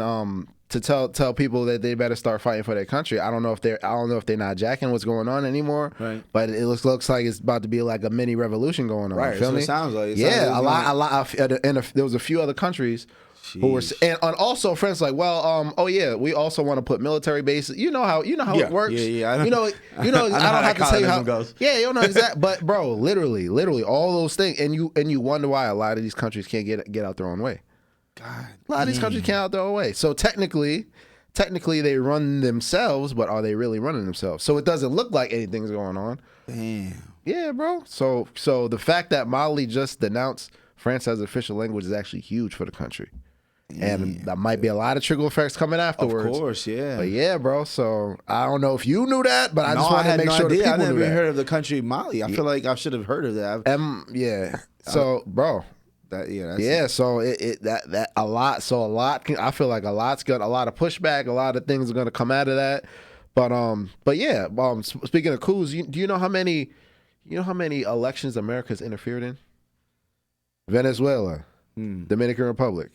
to tell people that they better start fighting for their country. I don't know if they're not jacking what's going on anymore. Right. But it looks like it's about to be like a mini revolution going on. Right. You feel me? It sounds like. A lot. And there was a few other countries who were, and also friends like, well, we also want to put military bases. You know how it works. Yeah. I don't have to tell you how it goes. Yeah, you don't know exactly. But bro, literally, all those things, and you wonder why a lot of these countries can't get out their own way. God, a lot of these countries can't out their own way. So technically they run themselves, but are they really running themselves? So it doesn't look like anything's going on. Damn. Yeah, bro. So the fact that Mali just denounced France as official language is actually huge for the country. And that might be a lot of trickle effects coming afterwards. Of course, yeah. But yeah, bro. So I don't know if you knew that, but I just wanted to make sure that people knew that. I never heard of the country Mali. I feel like I should have heard of that. Yeah. So, bro. So that a lot. So a lot. I feel like a lot's got a lot of pushback. A lot of things are going to come out of that. But yeah. Speaking of coups, do you know how many elections America's interfered in? Venezuela, Dominican Republic,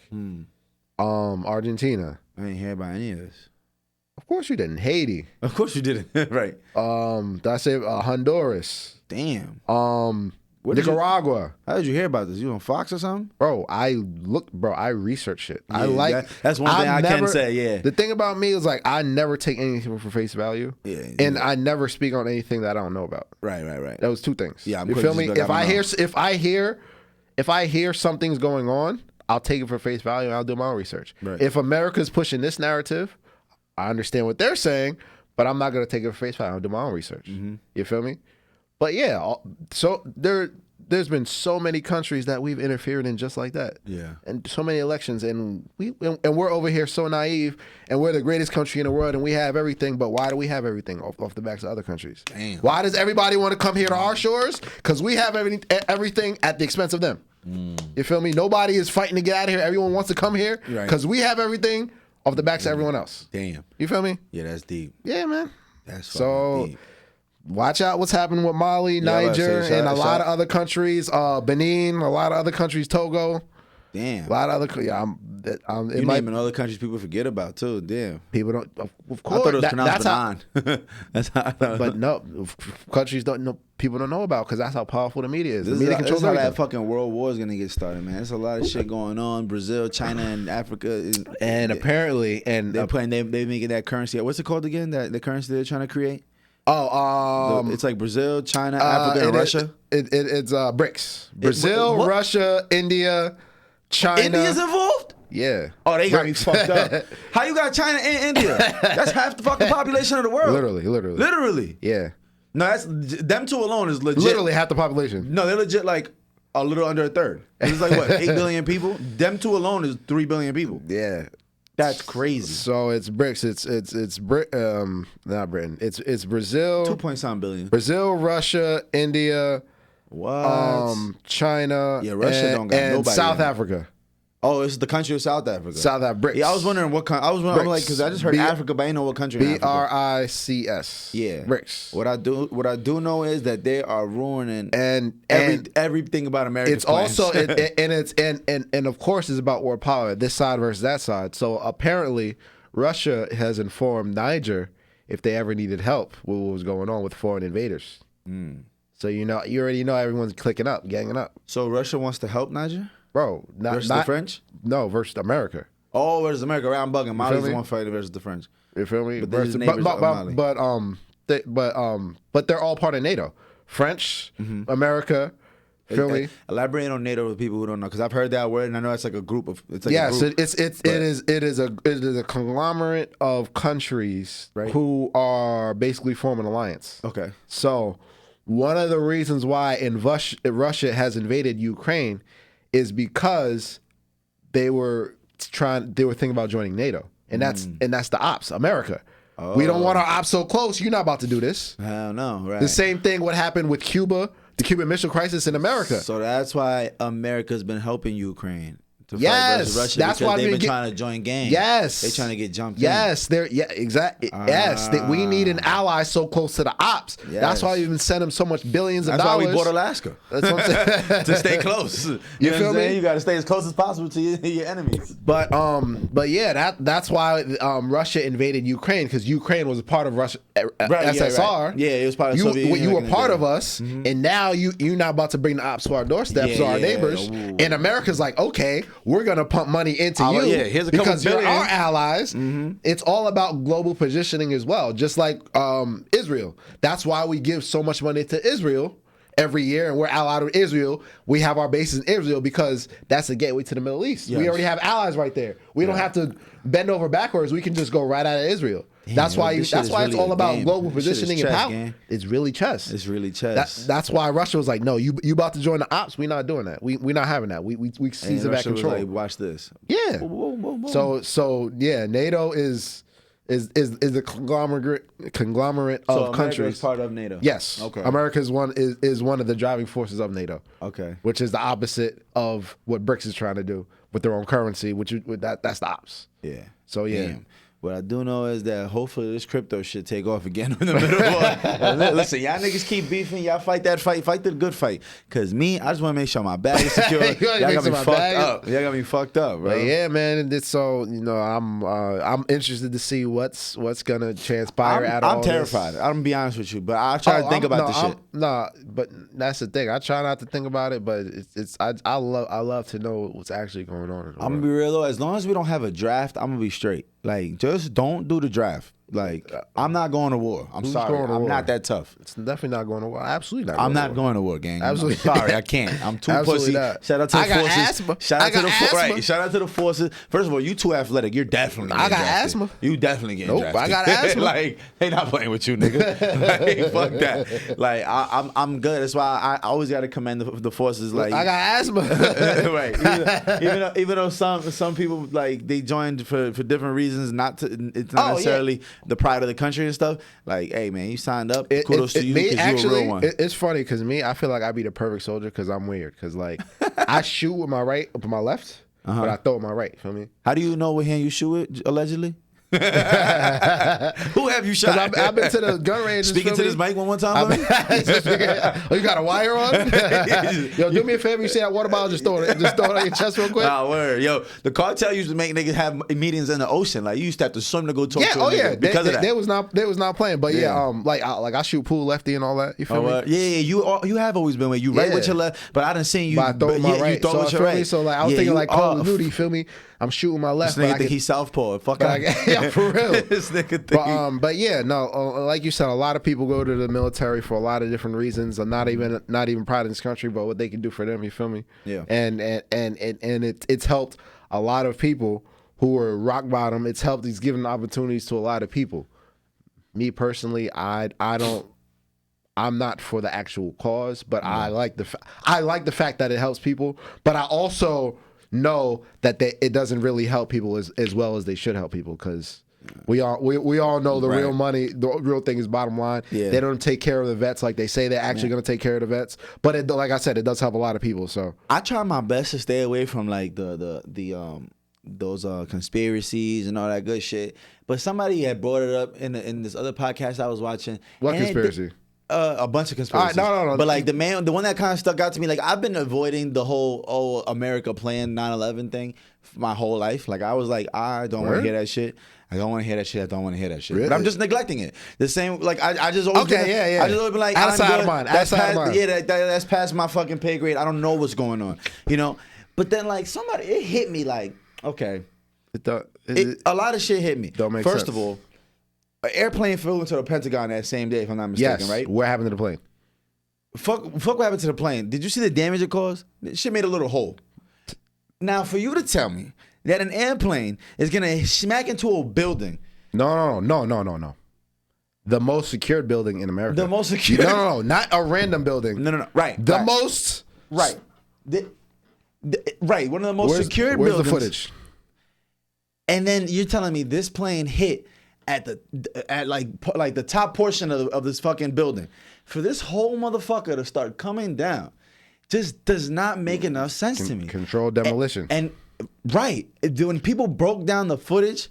Argentina. I ain't hear about any of this. Of course you didn't. Haiti. Of course you didn't. Right. Did I say Honduras? Damn. Nicaragua. How did you hear about this? You on Fox or something? Bro, I research it. Yeah, that's one thing I can say, yeah. The thing about me is like I never take anything for face value. Yeah. And I never speak on anything that I don't know about. Right. That was two things. Yeah, you feel me? If I hear something's going on, I'll take it for face value and I'll do my own research. Right. If America's pushing this narrative, I understand what they're saying, but I'm not gonna take it for face value. I'll do my own research. Mm-hmm. You feel me? But yeah, so there's been so many countries that we've interfered in just like that. Yeah. And so many elections, and we're over here so naive, and we're the greatest country in the world, and we have everything. But why do we have everything off the backs of other countries? Damn. Why does everybody want to come here to our shores? Because we have everything at the expense of them. You feel me? Nobody is fighting to get out of here. Everyone wants to come here because we have everything off the backs of everyone else. Damn. You feel me? Yeah, that's deep. Yeah, man. That's so deep. Watch out what's happening with Mali, Niger, and a lot of other countries. Benin, a lot of other countries, Togo. Damn. A lot of other you naming other countries people forget about too. Damn. People don't. Of course, I thought it was pronounced Benin. That's how. But no, countries don't know. People don't know about because that's how powerful the media is. This is how that fucking world war is gonna get started, man. There's a lot of shit going on. Brazil, China, and Africa. Apparently, they making that currency. What's it called again? The currency they're trying to create. It's like Brazil, China, Africa, and Russia. It's BRICS. Brazil, Russia, India, China. India's involved? Yeah. Oh, they got me fucked up. How you got China and India? That's half the fucking population of the world. Literally. Yeah. No, that's them two alone is legit. Literally half the population. No, they're legit like a little under a third. It's like what, 8 billion people? Them two alone is 3 billion people. Yeah. That's crazy. So it's BRICS. It's not Britain. It's Brazil. 2.something billion. Brazil, Russia, India. What? China. Yeah, Russia don't got and nobody. South Africa. Oh, it's the country of South Africa. South Africa. BRICS. Yeah, I was wondering what country. I'm like, because I just heard Africa, but I didn't know what country. BRICS. Yeah, BRICS. What I do know is that they are ruining everything about America. It's also and of course it's about world power. This side versus that side. So apparently, Russia has informed Niger if they ever needed help with what was going on with foreign invaders. So you already know everyone's clicking up, ganging up. So Russia wants to help Niger. Bro, versus the French? No, versus America. Oh, versus America. I'm bugging. Mali's the one fighting versus the French. You feel me? But but they're all part of NATO. French, America. Feel me? Elaborate on NATO with people who don't know, because I've heard that word and I know it's like a group of. It's like it is a conglomerate of countries who are basically forming an alliance. Okay. So one of the reasons why Russia has invaded Ukraine is because they were thinking about joining NATO, and that's the ops, America. Oh. We don't want our ops so close. You're not about to do this. Hell no, right? The same thing what happened with Cuba, the Cuban Missile Crisis in America. So that's why America's been helping Ukraine. Yes, Russia, that's why they've been trying to join gangs. Yes, they're trying to get jumped. Yes, exactly. Yes, we need an ally so close to the ops. Yes. That's why we've been sending them so much billions of dollars. That's why we bought Alaska. That's what I'm saying. To stay close. You feel me? You got to stay as close as possible to your enemies. But that's why Russia invaded Ukraine, because Ukraine was a part of Russia, SSR. Yeah, it was part of Soviet Union. You were part of us, and now you're not about to bring the ops to our doorsteps or our neighbors. Ooh. And America's like, okay, we're gonna pump money into you here's a because you're our allies. It's all about global positioning as well, just like Israel. That's why we give so much money to Israel every year, and we're allied with Israel. We have our bases in Israel because that's the gateway to the Middle East. Yes. We already have allies right there. We don't have to bend over backwards. We can just go right out of Israel. Damn, that's why really it's all about global positioning and power. Game. It's really chess. It's really chess. That's why Russia was like, no, you about to join the ops? We're not doing that. We're not having that. We seize it back control. Was like, watch this. Yeah. Boom. So yeah, NATO is a conglomerate of countries. America is part of NATO. Yes. Okay. America is one of the driving forces of NATO. Okay. Which is the opposite of what BRICS is trying to do with their own currency, that's the ops. Yeah. So yeah. Damn. What I do know is that hopefully this crypto shit take off again in the middle. Listen, y'all niggas keep beefing. Y'all fight that fight. Fight the good fight. Because me, I just want to make sure my bag is secure. Y'all got me fucked up. Y'all got me fucked up, bro. But yeah, man. So, I'm interested to see what's going to transpire out of all I'm terrified. I'm going to be honest with you. But I try to think about this shit. But that's the thing. I try not to think about it, but I love to know what's actually going on. I'm going to be real, though. As long as we don't have a draft, I'm going to be straight. Like, just don't do the draft. Like, I'm not going to war. I'm sorry. I'm not that tough. It's definitely not going to war. Absolutely not. I'm not going to war, gang. Absolutely. I'm sorry, I can't. I'm too pussy. Not. Shout out to the forces. Asthma. Shout out to the forces. First of all, you too athletic. You're definitely getting drafted. Asthma. You definitely getting drafted. I got asthma. Like, they not playing with you, nigga. Like, fuck that. Like, I'm good. That's why I always got to commend the forces. Like, I got asthma. Right. Even though some people, like, they joined for different reasons. It's not necessarily the pride of the country and stuff. Like, hey man, you signed up. Kudos to you because you're a real one. It's funny because I feel like I'd be the perfect soldier because I'm weird. Because like I shoot with my right, with my left, but I throw with my right. Feel me? How do you know what hand you shoot with? Allegedly. Who have you shot? I've been to the gun range. Speaking to this mic one time. Oh, you got a wire on? Yo, do me a favor. You see that water bottle? Just throw it on your chest real quick. Nah, word. Yo, the cartel used to make niggas have meetings in the ocean. Like you used to have to swim to go talk to a nigga because of that. They was not playing. But like I shoot pool lefty and all that. You feel me? Yeah. You have always been where you right with your left, but I didn't see you. But I throw with my right. You throw with your right. So like I was thinking like Call of Duty. You feel me? I'm shooting my left. This nigga think he's southpaw. Fuck out. Yeah, for real. This nigga think. But yeah, no. Like you said, a lot of people go to the military for a lot of different reasons. I'm not even proud of this country, but what they can do for them. You feel me? Yeah. And it's helped a lot of people who were rock bottom. It's helped. It's given opportunities to a lot of people. Me personally, I'm not for the actual cause, but I like the fact that it helps people. But I also know that it doesn't really help people as well as they should help people because we all know the real money, the real thing is bottom line. Yeah. They don't take care of the vets like they say they're actually going to take care of the vets. But like I said, it does help a lot of people. So I try my best to stay away from like those conspiracies and all that good shit. But somebody had brought it up in this other podcast I was watching. What conspiracy? A bunch of conspiracies. All right, no. But like the one that kind of stuck out to me, like I've been avoiding the whole America playing 9/11 thing my whole life. Like I was like, I don't want to hear that shit. I don't want to hear that shit. I don't want to hear that shit. Really? But I'm just neglecting it. The same, like I just always I just always been like, outside of mine. Yeah, that's past my fucking pay grade. I don't know what's going on, you know. But then like it hit me like, okay, a lot of shit hit me. Don't make sense. First of all, an airplane flew into the Pentagon that same day, if I'm not mistaken, right? What happened to the plane? Fuck what happened to the plane. Did you see the damage it caused? Shit made a little hole. Now, for you to tell me that an airplane is going to smack into a building. No. the most secured building in America. The most secured. No, not a random building. No. Right. The most. Right. Right. One of the most secured buildings. Where's the footage? And then you're telling me this plane hit at like the top portion of this fucking building. For this whole motherfucker to start coming down just does not make enough sense to me. Controlled demolition. And right. When people broke down the footage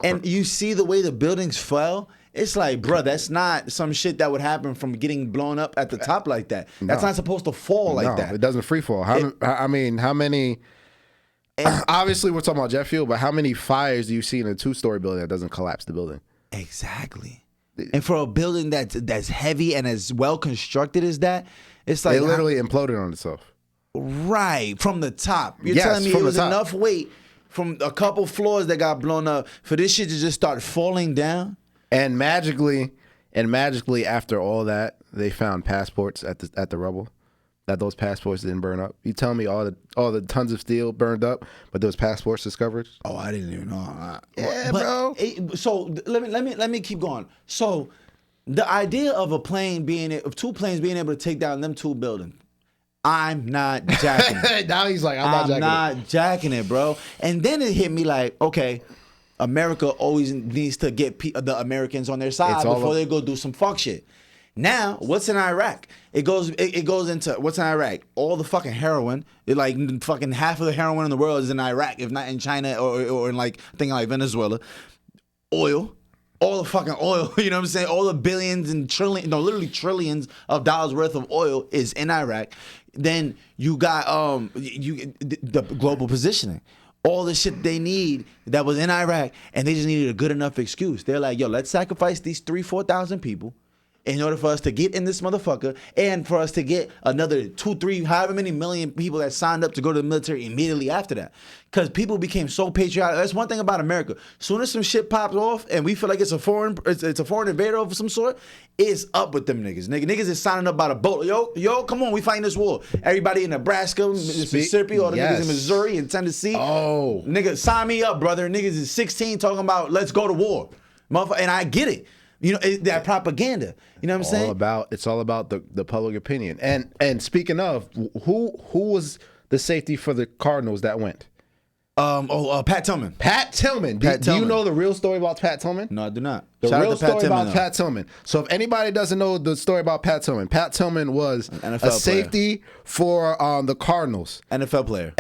and you see the way the buildings fell, it's like, bro, that's not some shit that would happen from getting blown up at the top like that. That's not supposed to fall like that. It doesn't free fall. How many... Obviously, we're talking about jet fuel, but how many fires do you see in a 2-story building that doesn't collapse the building? Exactly. And for a building that's heavy and as well constructed as that, it's like... It literally imploded on itself. Right. From the top. You're telling me it was enough weight from a couple floors that got blown up for this shit to just start falling down? And magically after all that, they found passports at the rubble. That those passports didn't burn up. You tell me all the tons of steel burned up, but those passports discovered? Oh, I didn't even know. Bro. So let me keep going. So the idea of two planes being able to take down them 2 buildings, I'm not jacking it. Now he's like, I'm not jacking it, bro. And then it hit me like, okay, America always needs to get the Americans on their side before they go do some fuck shit. Now, what's in Iraq? It goes into what's in Iraq? All the fucking heroin. Fucking half of the heroin in the world is in Iraq, if not in China or in like I think like Venezuela. Oil. All the fucking oil, you know what I'm saying? All the billions and literally trillions of dollars worth of oil is in Iraq. Then you got the global positioning. All the shit they need that was in Iraq, and they just needed a good enough excuse. They're like, yo, let's sacrifice these 4,000 people in order for us to get in this motherfucker and for us to get another 2, 3, however many million people that signed up to go to the military immediately after that. Because people became so patriotic. That's one thing about America. Soon as some shit pops off and we feel like it's a foreign invader of some sort, it's up with them niggas. Niggas is signing up by the boat. Yo, come on, we fighting this war. Everybody in Nebraska, Mississippi, all the niggas in Missouri and Tennessee. Oh. Nigga, sign me up, brother. Niggas is 16 talking about let's go to war. And I get it. You know, that propaganda. You know what I'm saying? It's all about the public opinion. And speaking of, who was the safety for the Cardinals that went? Pat Tillman. Pat Tillman. Do you know the real story about Pat Tillman? No, I do not. The real story about Pat Tillman. So if anybody doesn't know the story about Pat Tillman was a safety for the Cardinals. NFL player.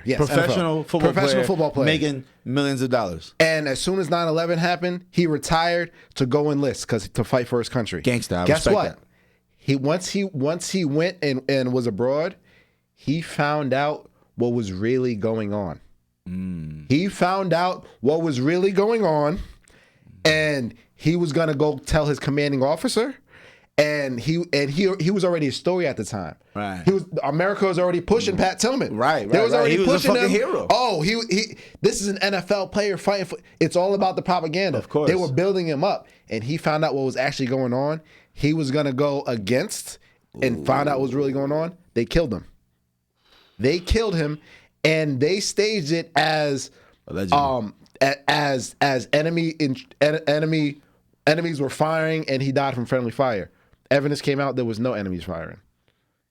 Yes. Professional football player. Making millions of dollars. And as soon as 9/11 happened, he retired to go enlist to fight for his country. Gangsta. Guess what? That. Once he went and was abroad, he found out what was really going on. He found out what was really going on, and he was gonna go tell his commanding officer, and he was already a story at the time. Right. America was already pushing Pat Tillman. Right. They was already he was pushing a fucking him. hero. Oh, this is an NFL player fighting for. It's all about the propaganda. Of course. They were building him up, and he found out what was actually going on. He was gonna go against and find out what was really going on. They killed him. And they staged it as enemies were firing, and he died from friendly fire. Evidence came out there was no enemies firing.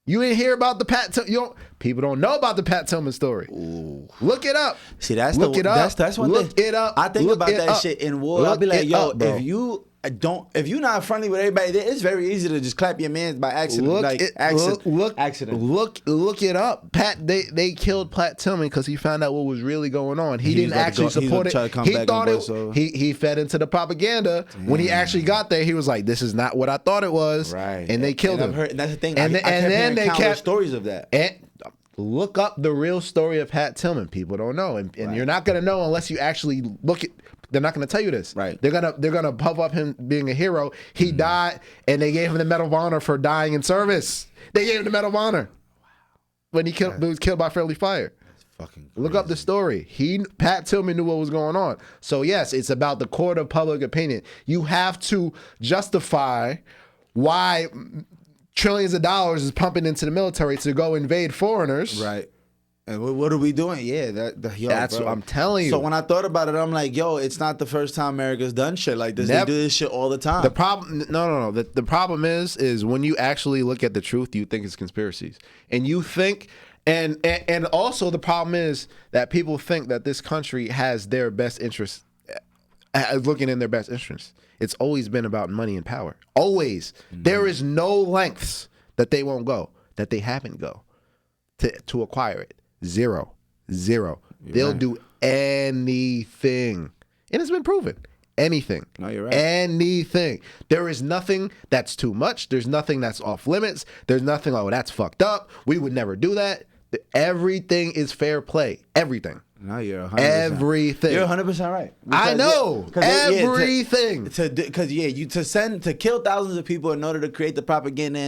You didn't hear about the Pat Tillman. People don't know about the Pat Tillman story. Ooh. Look it up. See, that's one thing. Look it up. I think about that shit in war. I'll be like, yo, if you're not friendly with everybody, it's very easy to just clap your mans by accident. Look it up. They killed Pat Tillman because he found out what was really going on. He didn't actually support it. He thought he fed into the propaganda. Damn. When he actually got there, he was like, "This is not what I thought it was." Right. And they killed him. And that's the thing. And then they kept stories of that. And look up the real story of Pat Tillman. People don't know, and you're not gonna know unless you actually look at. They're not going to tell you this. Right. They're gonna puff up him being a hero. He died, and they gave him the Medal of Honor for dying in service. They gave him the Medal of Honor when he was killed by friendly fire. That's fucking crazy. Look up the story. Pat Tillman knew what was going on. So yes, it's about the court of public opinion. You have to justify why trillions of dollars is pumping into the military to go invade foreigners. Right. And what are we doing? Yeah, That's bro. what I'm telling you. So when I thought about it, I'm like, yo, it's not the first time America's done shit like this. They do this shit all the time. The problem, no. The problem is when you actually look at the truth, you think it's conspiracies, and you think, and also the problem is that people think that this country has their best interests, looking in their best interests. It's always been about money and power. Always. There is no lengths that they won't go, that they haven't go to acquire it. Zero. They'll do anything. And it's been proven. Anything. No, you're right. Anything. There is nothing that's too much. There's nothing that's off limits. There's nothing, oh, that's fucked up. We would never do that. Everything is fair play. Everything. No, you're 100%. Everything. You're 100% right. I know. Everything. To kill thousands of people in order to create the propaganda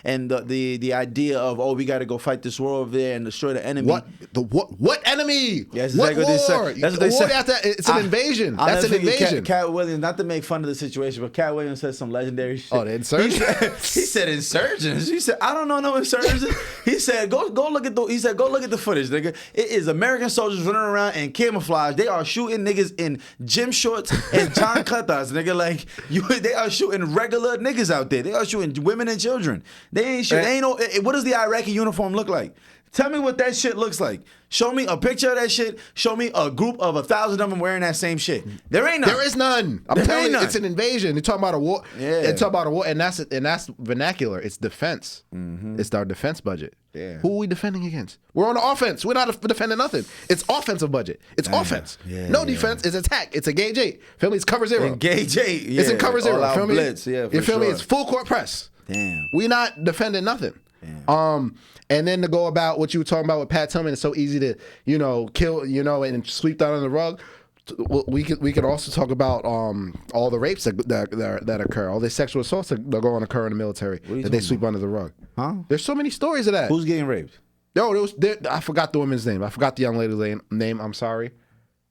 and the idea of, oh, we got to go fight this war over there and destroy the enemy. What enemy? Yes, what war? That's what they said. It's an invasion. That's an invasion. Cat Williams, not to make fun of the situation, but Cat Williams said some legendary shit. Oh, the insurgents? He said insurgents. He said, I don't know no insurgents. He said, go look at the footage, nigga. It is American soldiers running around in camouflage. They are shooting niggas in gym shorts and chancletas, nigga. Like they are shooting regular niggas out there. They are shooting women and children. They ain't shit. They ain't no. What does the Iraqi uniform look like? Tell me what that shit looks like. Show me a picture of that shit. Show me a group of 1,000 of them wearing that same shit. There ain't none. There is none. I'm telling you, it's an invasion. They're talking about a war. Yeah. They're talking about a war, and that's vernacular. It's defense. Mm-hmm. It's our defense budget. Yeah. Who are we defending against? We're on the offense. We're not defending nothing. It's offensive budget. It's offense. Yeah, no defense. It's attack. It's a gauge 8. Feel me? It's cover 0. And gauge 8. Yeah. It's in cover 0. Feel me? Blitz. Yeah, you feel me? It's full court press. Damn. We're not defending nothing. Damn. And then to go about what you were talking about with Pat Tillman, it's so easy to, kill, and sweep that under the rug. We could also talk about all the rapes that occur, all the sexual assaults that go on occur in the military that they sweep under the rug. Huh? There's so many stories of that. Who's getting raped? No, I forgot the woman's name. I forgot the young lady's name. I'm sorry,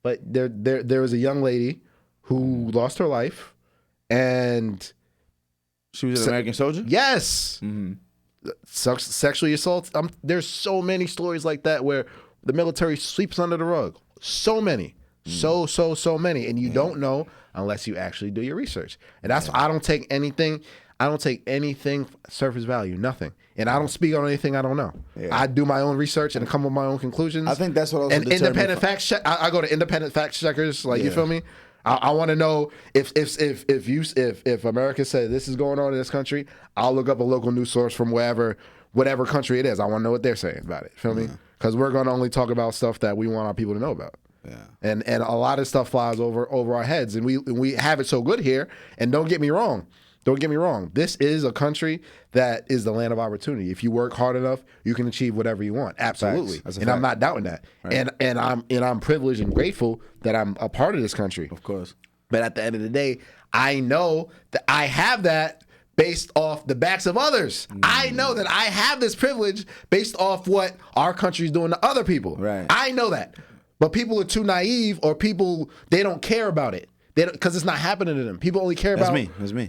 but there was a young lady who lost her life, and she was an American soldier. Yes. Mm-hmm. Sexually assaults. There's so many stories like that where the military sweeps under the rug. So many. So many. And you don't know unless you actually do your research. And that's why I don't take anything surface value, nothing. And I don't speak on anything I don't know. Yeah. I do my own research and come with my own conclusions. I think that's what also and independent fact check. I go to independent fact checkers, you feel me? I want to know if America said this is going on in this country, I'll look up a local news source from whatever country it is. I want to know what they're saying about it. Feel me? Because we're going to only talk about stuff that we want our people to know about. Yeah. And a lot of stuff flies over our heads, and we have it so good here. And don't get me wrong. This is a country that is the land of opportunity. If you work hard enough, you can achieve whatever you want. Absolutely. And I'm not doubting that. Right. And I'm privileged and grateful that I'm a part of this country. Of course. But at the end of the day, I know that I have that based off the backs of others. I know that I have this privilege based off what our country is doing to other people. Right. I know that. But people are too naive, or they don't care about it. Because it's not happening to them. People only care about... That's me.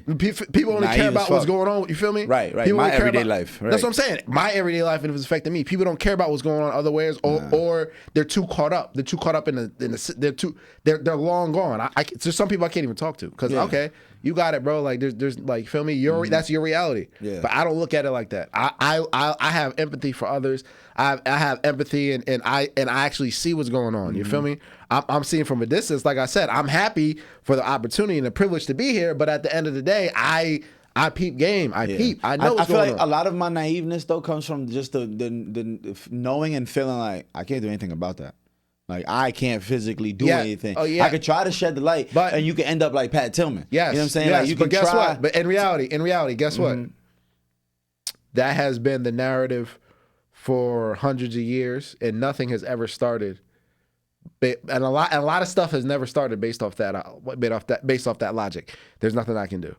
People only care about what's going on. You feel me? Right. People my everyday life. Right. That's what I'm saying. My everyday life, and if it's affecting me, people don't care about what's going on other ways, or they're too caught up. They're too caught up in the they're long gone. There's some people I can't even talk to because okay, you got it, bro. Like there's like, feel me? That's your reality. Yeah. But I don't look at it like that. I have empathy for others. I have empathy, and I actually see what's going on. You feel me? I'm seeing from a distance. Like I said, I'm happy for the opportunity and the privilege to be here. But at the end of the day, I peep game. I peep. I know what's going on. I feel like a lot of my naiveness though comes from just the knowing and feeling like I can't do anything about that. Like I can't physically do anything. Oh, yeah. I could try to shed the light, and you can end up like Pat Tillman. Yes, you know what I'm saying? Yes, like you but can guess try. what? But in reality, guess what? That has been the narrative for hundreds of years, and nothing has ever started. And a lot of stuff has never started based off that logic. There's nothing I can do.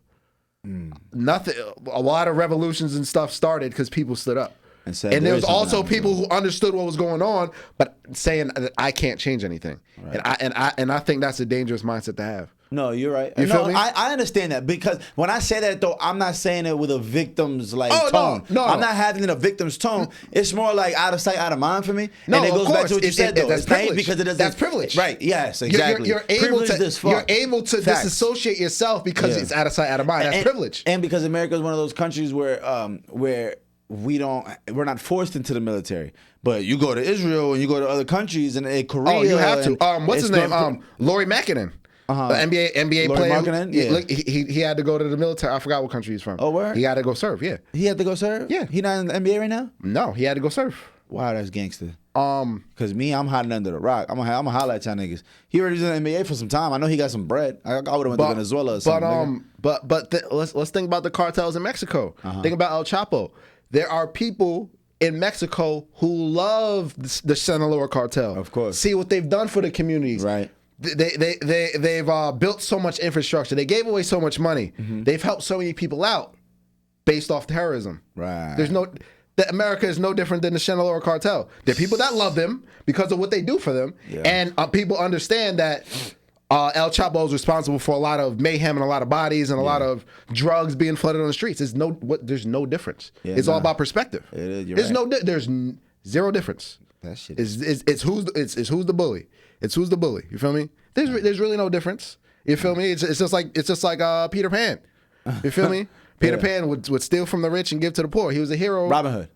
Nothing. A lot of revolutions and stuff started because people stood up. And there was also people who understood what was going on, but saying that I can't change anything. Right. And I think that's a dangerous mindset to have. No, you're right. You feel me? I understand that, because when I say that though, I'm not saying it with a victim's like Oh, tone. no. I'm not having it a victim's tone. It's more like out of sight, out of mind for me. No, and it goes of back course. to what you said though. That's It's not privilege. because it doesn't. That's privilege. Right. Yes. Exactly. You're able Privileged to. as fuck. You're able to Facts. disassociate yourself because it's out of sight, out of mind. That's privilege. And because America is one of those countries where we're not forced into the military. But you go to Israel and you go to other countries and Korea. Oh, you have to. What's his name? not- Laurie Markkinen. The NBA Laurie player. Markkinen? Yeah. Look, he had to go to the military. I forgot what country he's from. Oh, where? He had to go serve. Yeah. He had to go serve? Yeah. He not in the NBA right now? No, he had to go serve. Wow, that's gangster. Cause me, I'm hiding under the rock. I'm gonna holler at y'all niggas. He already was in the NBA for some time. I know he got some bread. I would have went to Venezuela or something. Let's think about the cartels in Mexico. Think about El Chapo. There are people in Mexico who love the Sinaloa cartel. Of course. See what they've done for the communities. Right. They've built so much infrastructure. They gave away so much money. They've helped so many people out based off terrorism. Right. America is no different than the Sinaloa cartel. There are people that love them because of what they do for them, and people understand that El Chapo is responsible for a lot of mayhem and a lot of bodies and a lot of drugs being flooded on the streets. There's no difference. It's all about perspective. It is, There's zero difference. That shit. It's who's the bully. It's who's the bully. You feel me? There's really no difference. You feel me? It's just like Peter Pan. You feel me? Peter Pan would steal from the rich and give to the poor. He was a hero. Robin Hood.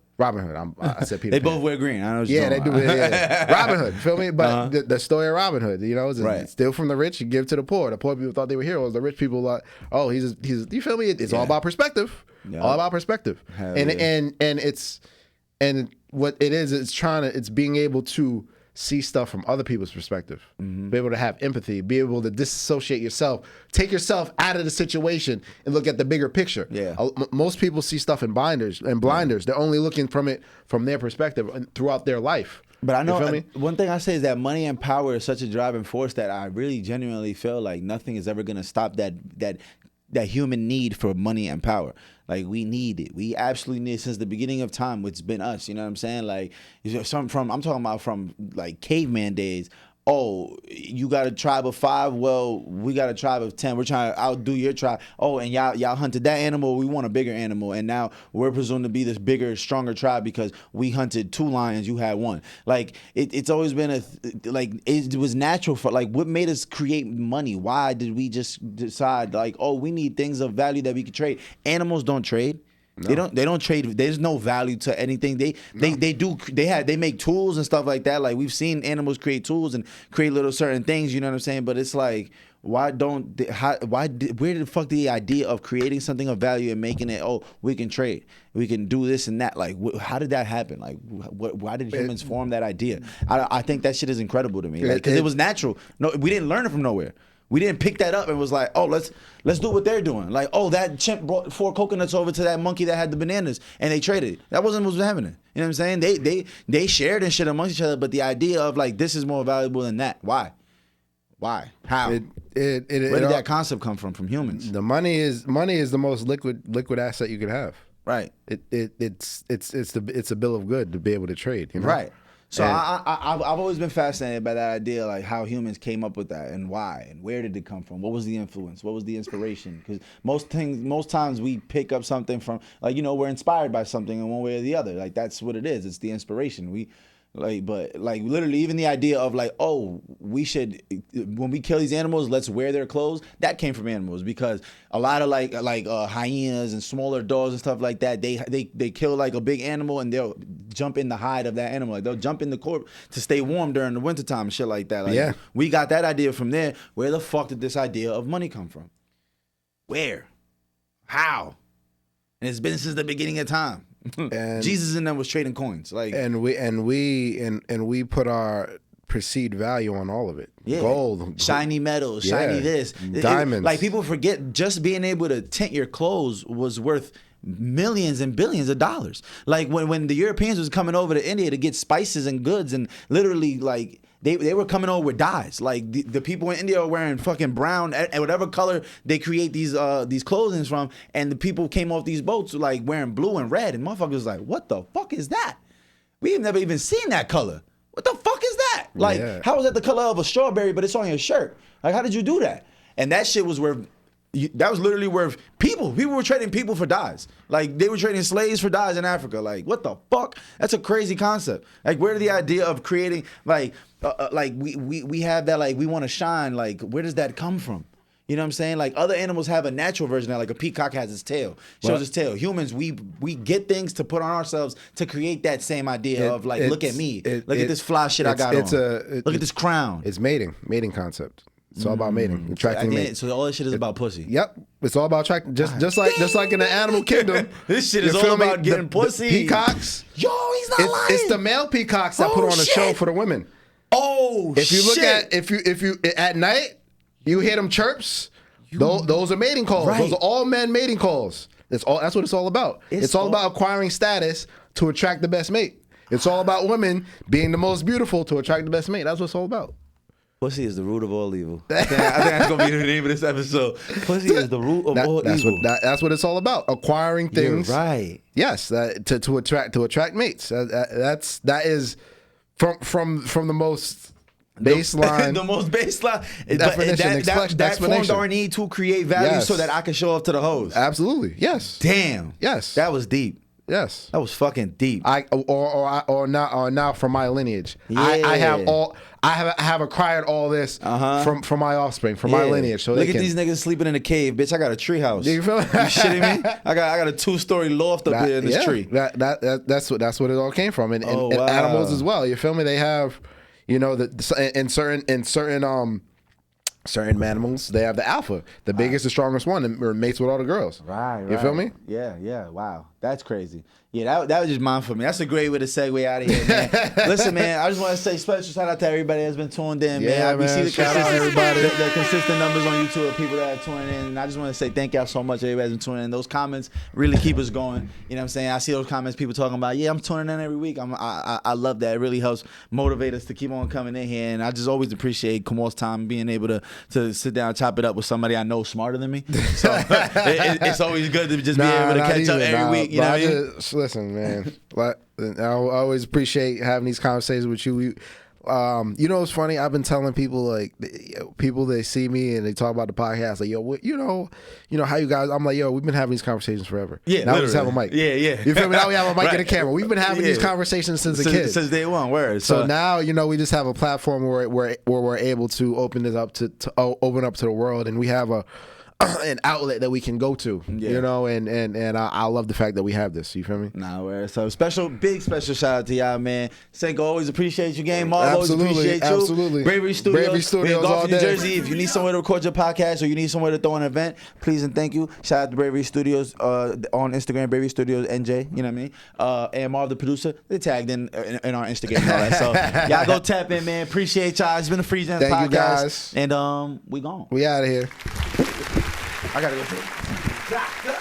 I said Peter They Pan. both wear green. I know what Yeah, you're they do. Yeah. Robin Hood, feel me? But the story of Robin Hood, is steal from the rich and give to the poor. The poor people thought they were heroes. The rich people like, oh, he's. You feel me? It's all about perspective. Yeah. All about perspective. And what it is, it's being able to see stuff from other people's perspective, be able to have empathy, be able to disassociate yourself, take yourself out of the situation and look at the bigger picture. Yeah. Most people see stuff in blinders. They're only looking from it from their perspective throughout their life. But I know you feel me? One thing I say is that money and power is such a driving force that I really genuinely feel like nothing is ever going to stop that human need for money and power. Like, we need it. We absolutely need it since the beginning of time. It's been us. You know what I'm saying? Like, I'm talking about from like caveman days. Oh, you got a tribe of 5? Well, we got a tribe of 10. We're trying to outdo your tribe. Oh, and y'all hunted that animal. We want a bigger animal. And now we're presumed to be this bigger, stronger tribe because we hunted 2 lions. You had 1. Like, it's always been it was natural for, like, what made us create money? Why did we just decide, like, oh, we need things of value that we can trade? Animals don't trade. No. They don't trade. There's no value to anything. They make tools and stuff like that. Like, we've seen animals create tools and create little certain things. You know what I'm saying? But it's like, where the fuck the idea of creating something of value and making it, oh, we can trade, we can do this and that? Like, how did that happen? Like, why did humans form that idea? I think that shit is incredible to me. Because it was natural. No, we didn't learn it from nowhere. We didn't pick that up and was like, oh, let's do what they're doing. Like, oh, that chimp brought 4 coconuts over to that monkey that had the bananas, and they traded. That wasn't what was happening. You know what I'm saying? They shared and shit amongst each other, but the idea of, like, this is more valuable than that. Why? How? Where did that concept come from humans? The money is the most liquid asset you could have. Right. It's a bill of good to be able to trade. You know? Right. So I've always been fascinated by that idea, like how humans came up with that and why and where did it come from? What was the influence? What was the inspiration? Because most times we pick up something from, like, we're inspired by something in one way or the other. Like, that's what it is. It's the inspiration. But literally even the idea of, like, oh, we should, when we kill these animals, let's wear their clothes. That came from animals, because a lot of like hyenas and smaller dogs and stuff like that, they kill like a big animal and they'll jump in the hide of that animal. Like, they'll jump in the corpse to stay warm during the wintertime and shit like that. Like, we got that idea from there. Where the fuck did this idea of money come from? Where? How? And it's been since the beginning of time. And Jesus and them was trading coins, like, and we put our perceived value on all of it. Yeah. Gold, shiny metals, shiny this, diamonds. Like, people forget just being able to tint your clothes was worth millions and billions of dollars. Like, when the Europeans was coming over to India to get spices and goods, and literally, like, they were coming over with dyes. Like, the people in India are wearing fucking brown and whatever color they create these clothing from, and the people came off these boats like wearing blue and red, and motherfuckers was like, what the fuck is that? We have never even seen that color. What the fuck is that? Like, how is that the color of a strawberry but it's on your shirt? Like, how did you do that? And that shit was worth. That was literally worth people. People were trading people for dyes. Like they were trading slaves for dyes in Africa. Like what the fuck? That's a crazy concept. Like where did the idea of creating like we have that like we want to shine. Like where does that come from? You know what I'm saying? Like other animals have a natural version of that. Like a peacock has its tail, shows its tail. Humans, we get things to put on ourselves to create that same idea of like, look at me, look at this fly shit I got on. Look at this crown. It's mating concept. It's all about mating, attracting mates. So all this shit is about pussy. Yep, it's all about attracting. Just like in the animal kingdom. This shit is all about getting pussy. Peacocks. Yo, he's not lying. It's the male peacocks that put on a show for the women. Oh, if you look at if you at night, you hear them chirps. Those are mating calls. Right. Those are all men mating calls. That's what it's all about. It's all about acquiring status to attract the best mate. It's all about women being the most beautiful to attract the best mate. That's what it's all about. Pussy is the root of all evil. I think that's gonna be the name of this episode. Pussy is the root of all evil. That's what it's all about. Acquiring things. You're right. Yes, to attract mates. That is from the most baseline. The most baseline definition. That formed our need to create value so that I can show up to the hoes. Absolutely. Yes. Damn. Yes. That was deep. Yes. That was fucking deep. Or now from my lineage. Yeah. I have acquired all this from my offspring, from my lineage. So look at these niggas sleeping in a cave, bitch. I got a tree house. You feel me? You shitting me? I got a 2-story loft up here in this tree. That's what it all came from, and animals as well. You feel me? They have, in certain animals, they have the alpha, the biggest, the strongest one, and mates with all the girls. Right. You feel me? Yeah. Wow, that's crazy. Yeah, that was just mine for me. That's a great way to segue out of here, man. Listen, man, I just want to say special shout out to everybody that's been tuned in, man. We see the consistent numbers on YouTube of people that are tuning in, and I just want to say thank y'all so much, everybody's been tuning in. Those comments really keep us going. You know what I'm saying? I see those comments, people talking about, I'm tuning in every week. I love that. It really helps motivate us to keep on coming in here, and I just always appreciate Kamal's time being able to sit down and chop it up with somebody I know smarter than me. So it's always good to just be able to catch up every week. You know what I mean? Listen, man. I always appreciate having these conversations with you. You know what's funny? I've been telling people, like, people they see me and they talk about the podcast, like, yo, you know how you guys? I'm like, yo, we've been having these conversations forever. Yeah, now we just have a mic. Yeah. You feel me? Now we have a mic and a camera. We've been having these conversations since a kid, since day one. Word. So now we just have a platform where we're able to open this up to open up to the world, and we have an outlet that we can go to, and I love the fact that we have this. You feel me? Nah, where so big special shout out to y'all, man. Senko, always appreciate you, game. Marv, always appreciate you. Absolutely. Bravery Studios all day. New Jersey. If you need somewhere to record your podcast or you need somewhere to throw an event, please and thank you. Shout out to Bravery Studios on Instagram, Bravery Studios NJ. You know what I mean? And Marv, the producer, they tagged in our Instagram and all that. So y'all go tap in, man. Appreciate y'all. It's been a Free Jams podcast. Thank you guys. And we gone. We out of here. I gotta go.